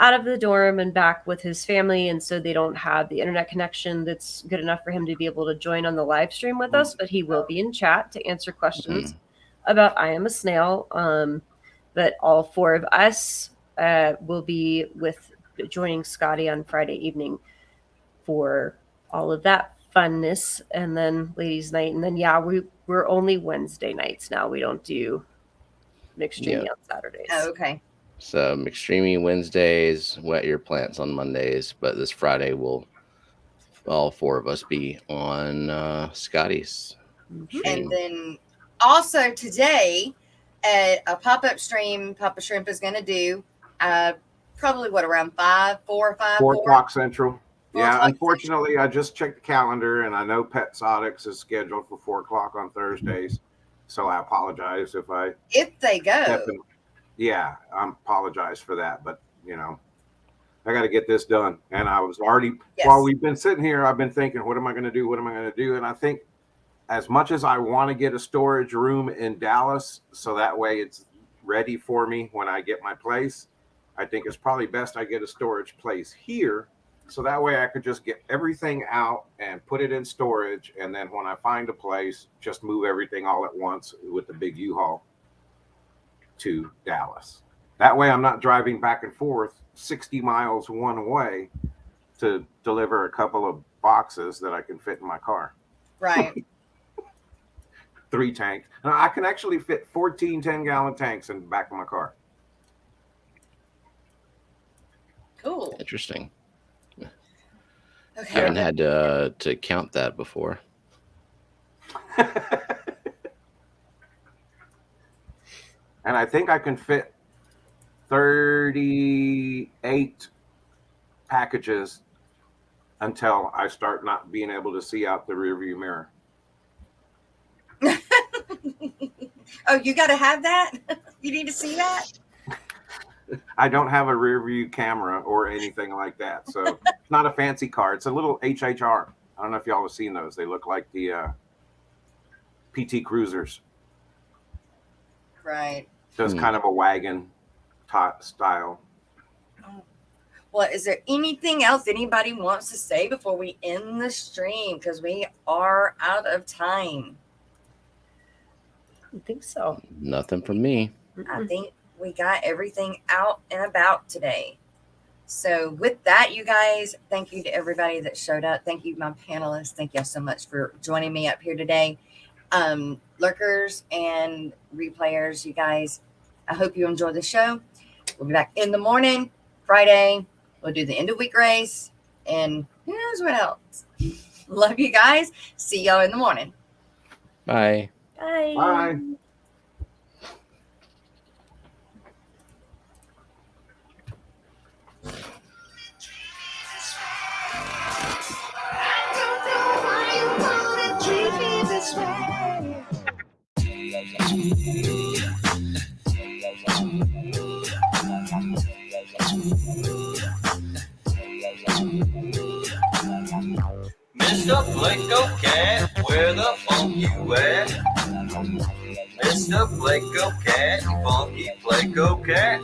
out of the dorm and back with his family, and so they don't have the internet connection that's good enough for him to be able to join on the live stream with us. But he will be in chat to answer questions about I Am a Snail. But all four of us will be joining Scotty on Friday evening for all of that funness, and then ladies' night, and then we're only Wednesday nights now. We don't do McStreamy on Saturdays. Oh, okay. So McStreamy Wednesdays, Wet Your Plants on Mondays, but this Friday will all four of us be on Scotty's stream. And then also today at a pop-up stream Papa Shrimp is going to do probably around 4 o'clock Central. 4 Yeah, o'clock unfortunately, I just checked the calendar, and I know Pet Exotics is scheduled for 4 o'clock on Thursdays. So I apologize if they go. Yeah, I apologize for that, but I got to get this done. And I was already while we've been sitting here, I've been thinking, what am I going to do? What am I going to do? And I think, as much as I want to get a storage room in Dallas, so that way it's ready for me when I get my place, I think it's probably best I get a storage place here. So that way I could just get everything out and put it in storage. And then when I find a place, just move everything all at once with the big U-Haul to Dallas. That way I'm not driving back and forth 60 miles one way to deliver a couple of boxes that I can fit in my car. Right. 3 tanks. And I can actually fit 14 10-gallon tanks in the back of my car. Cool. Interesting. Okay. I haven't had to count that before. And I think I can fit 38 packages until I start not being able to see out the rearview mirror. Oh, you got to have that? You need to see that? I don't have a rear view camera or anything like that. So it's not a fancy car. It's a little HHR. I don't know if y'all have seen those. They look like the PT Cruisers. Right. So it's kind of a wagon style. Well, is there anything else anybody wants to say before we end the stream? Because we are out of time. I think so. Nothing from me. I think we got everything out and about today. So with that, you guys, thank you to everybody that showed up. Thank you, my panelists. Thank y'all so much for joining me up here today. Lurkers and replayers, you guys, I hope you enjoyed the show. We'll be back in the morning, Friday. We'll do the end of week race. And who knows what else. Love you guys. See y'all in the morning. Bye. Bye. Bye. Mr. Blanco Cat, where the funk you at? Mr. Blanco Cat, funky Blanco Cat.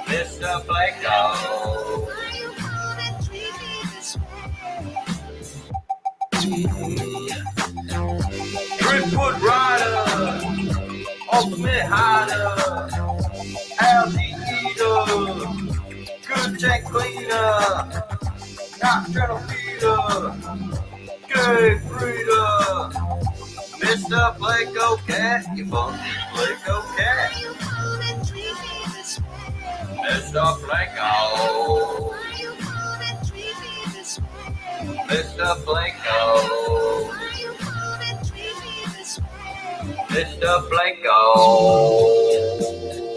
Mr. Blanco. Driftwood Rider, Ultimate Hider, Algae Eater, Good Tank Cleaner, Nocturnal Feeder, Good Breeder. Mr. Blanco Cat, you funky Blanco Cat. Mr. Blanco. Mr. Blanco. Mr. Blanco.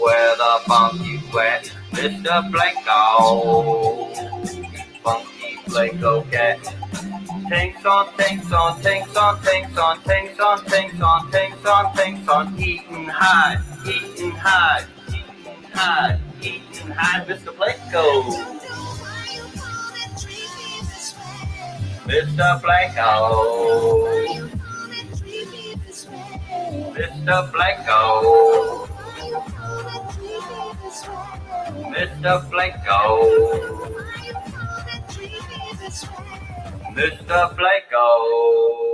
Where the funk you at? Mr. Blanco. Funky Blanco Cat. Tanks on, tanks on, tanks on, tanks on, tanks on, tanks on, tanks on, tanks on, eating high, eating high, eating high, eating high, Mr. Blanco. Mr. Blanco. Mr. Blanco. Mr. Blanco. Mr. Blanco.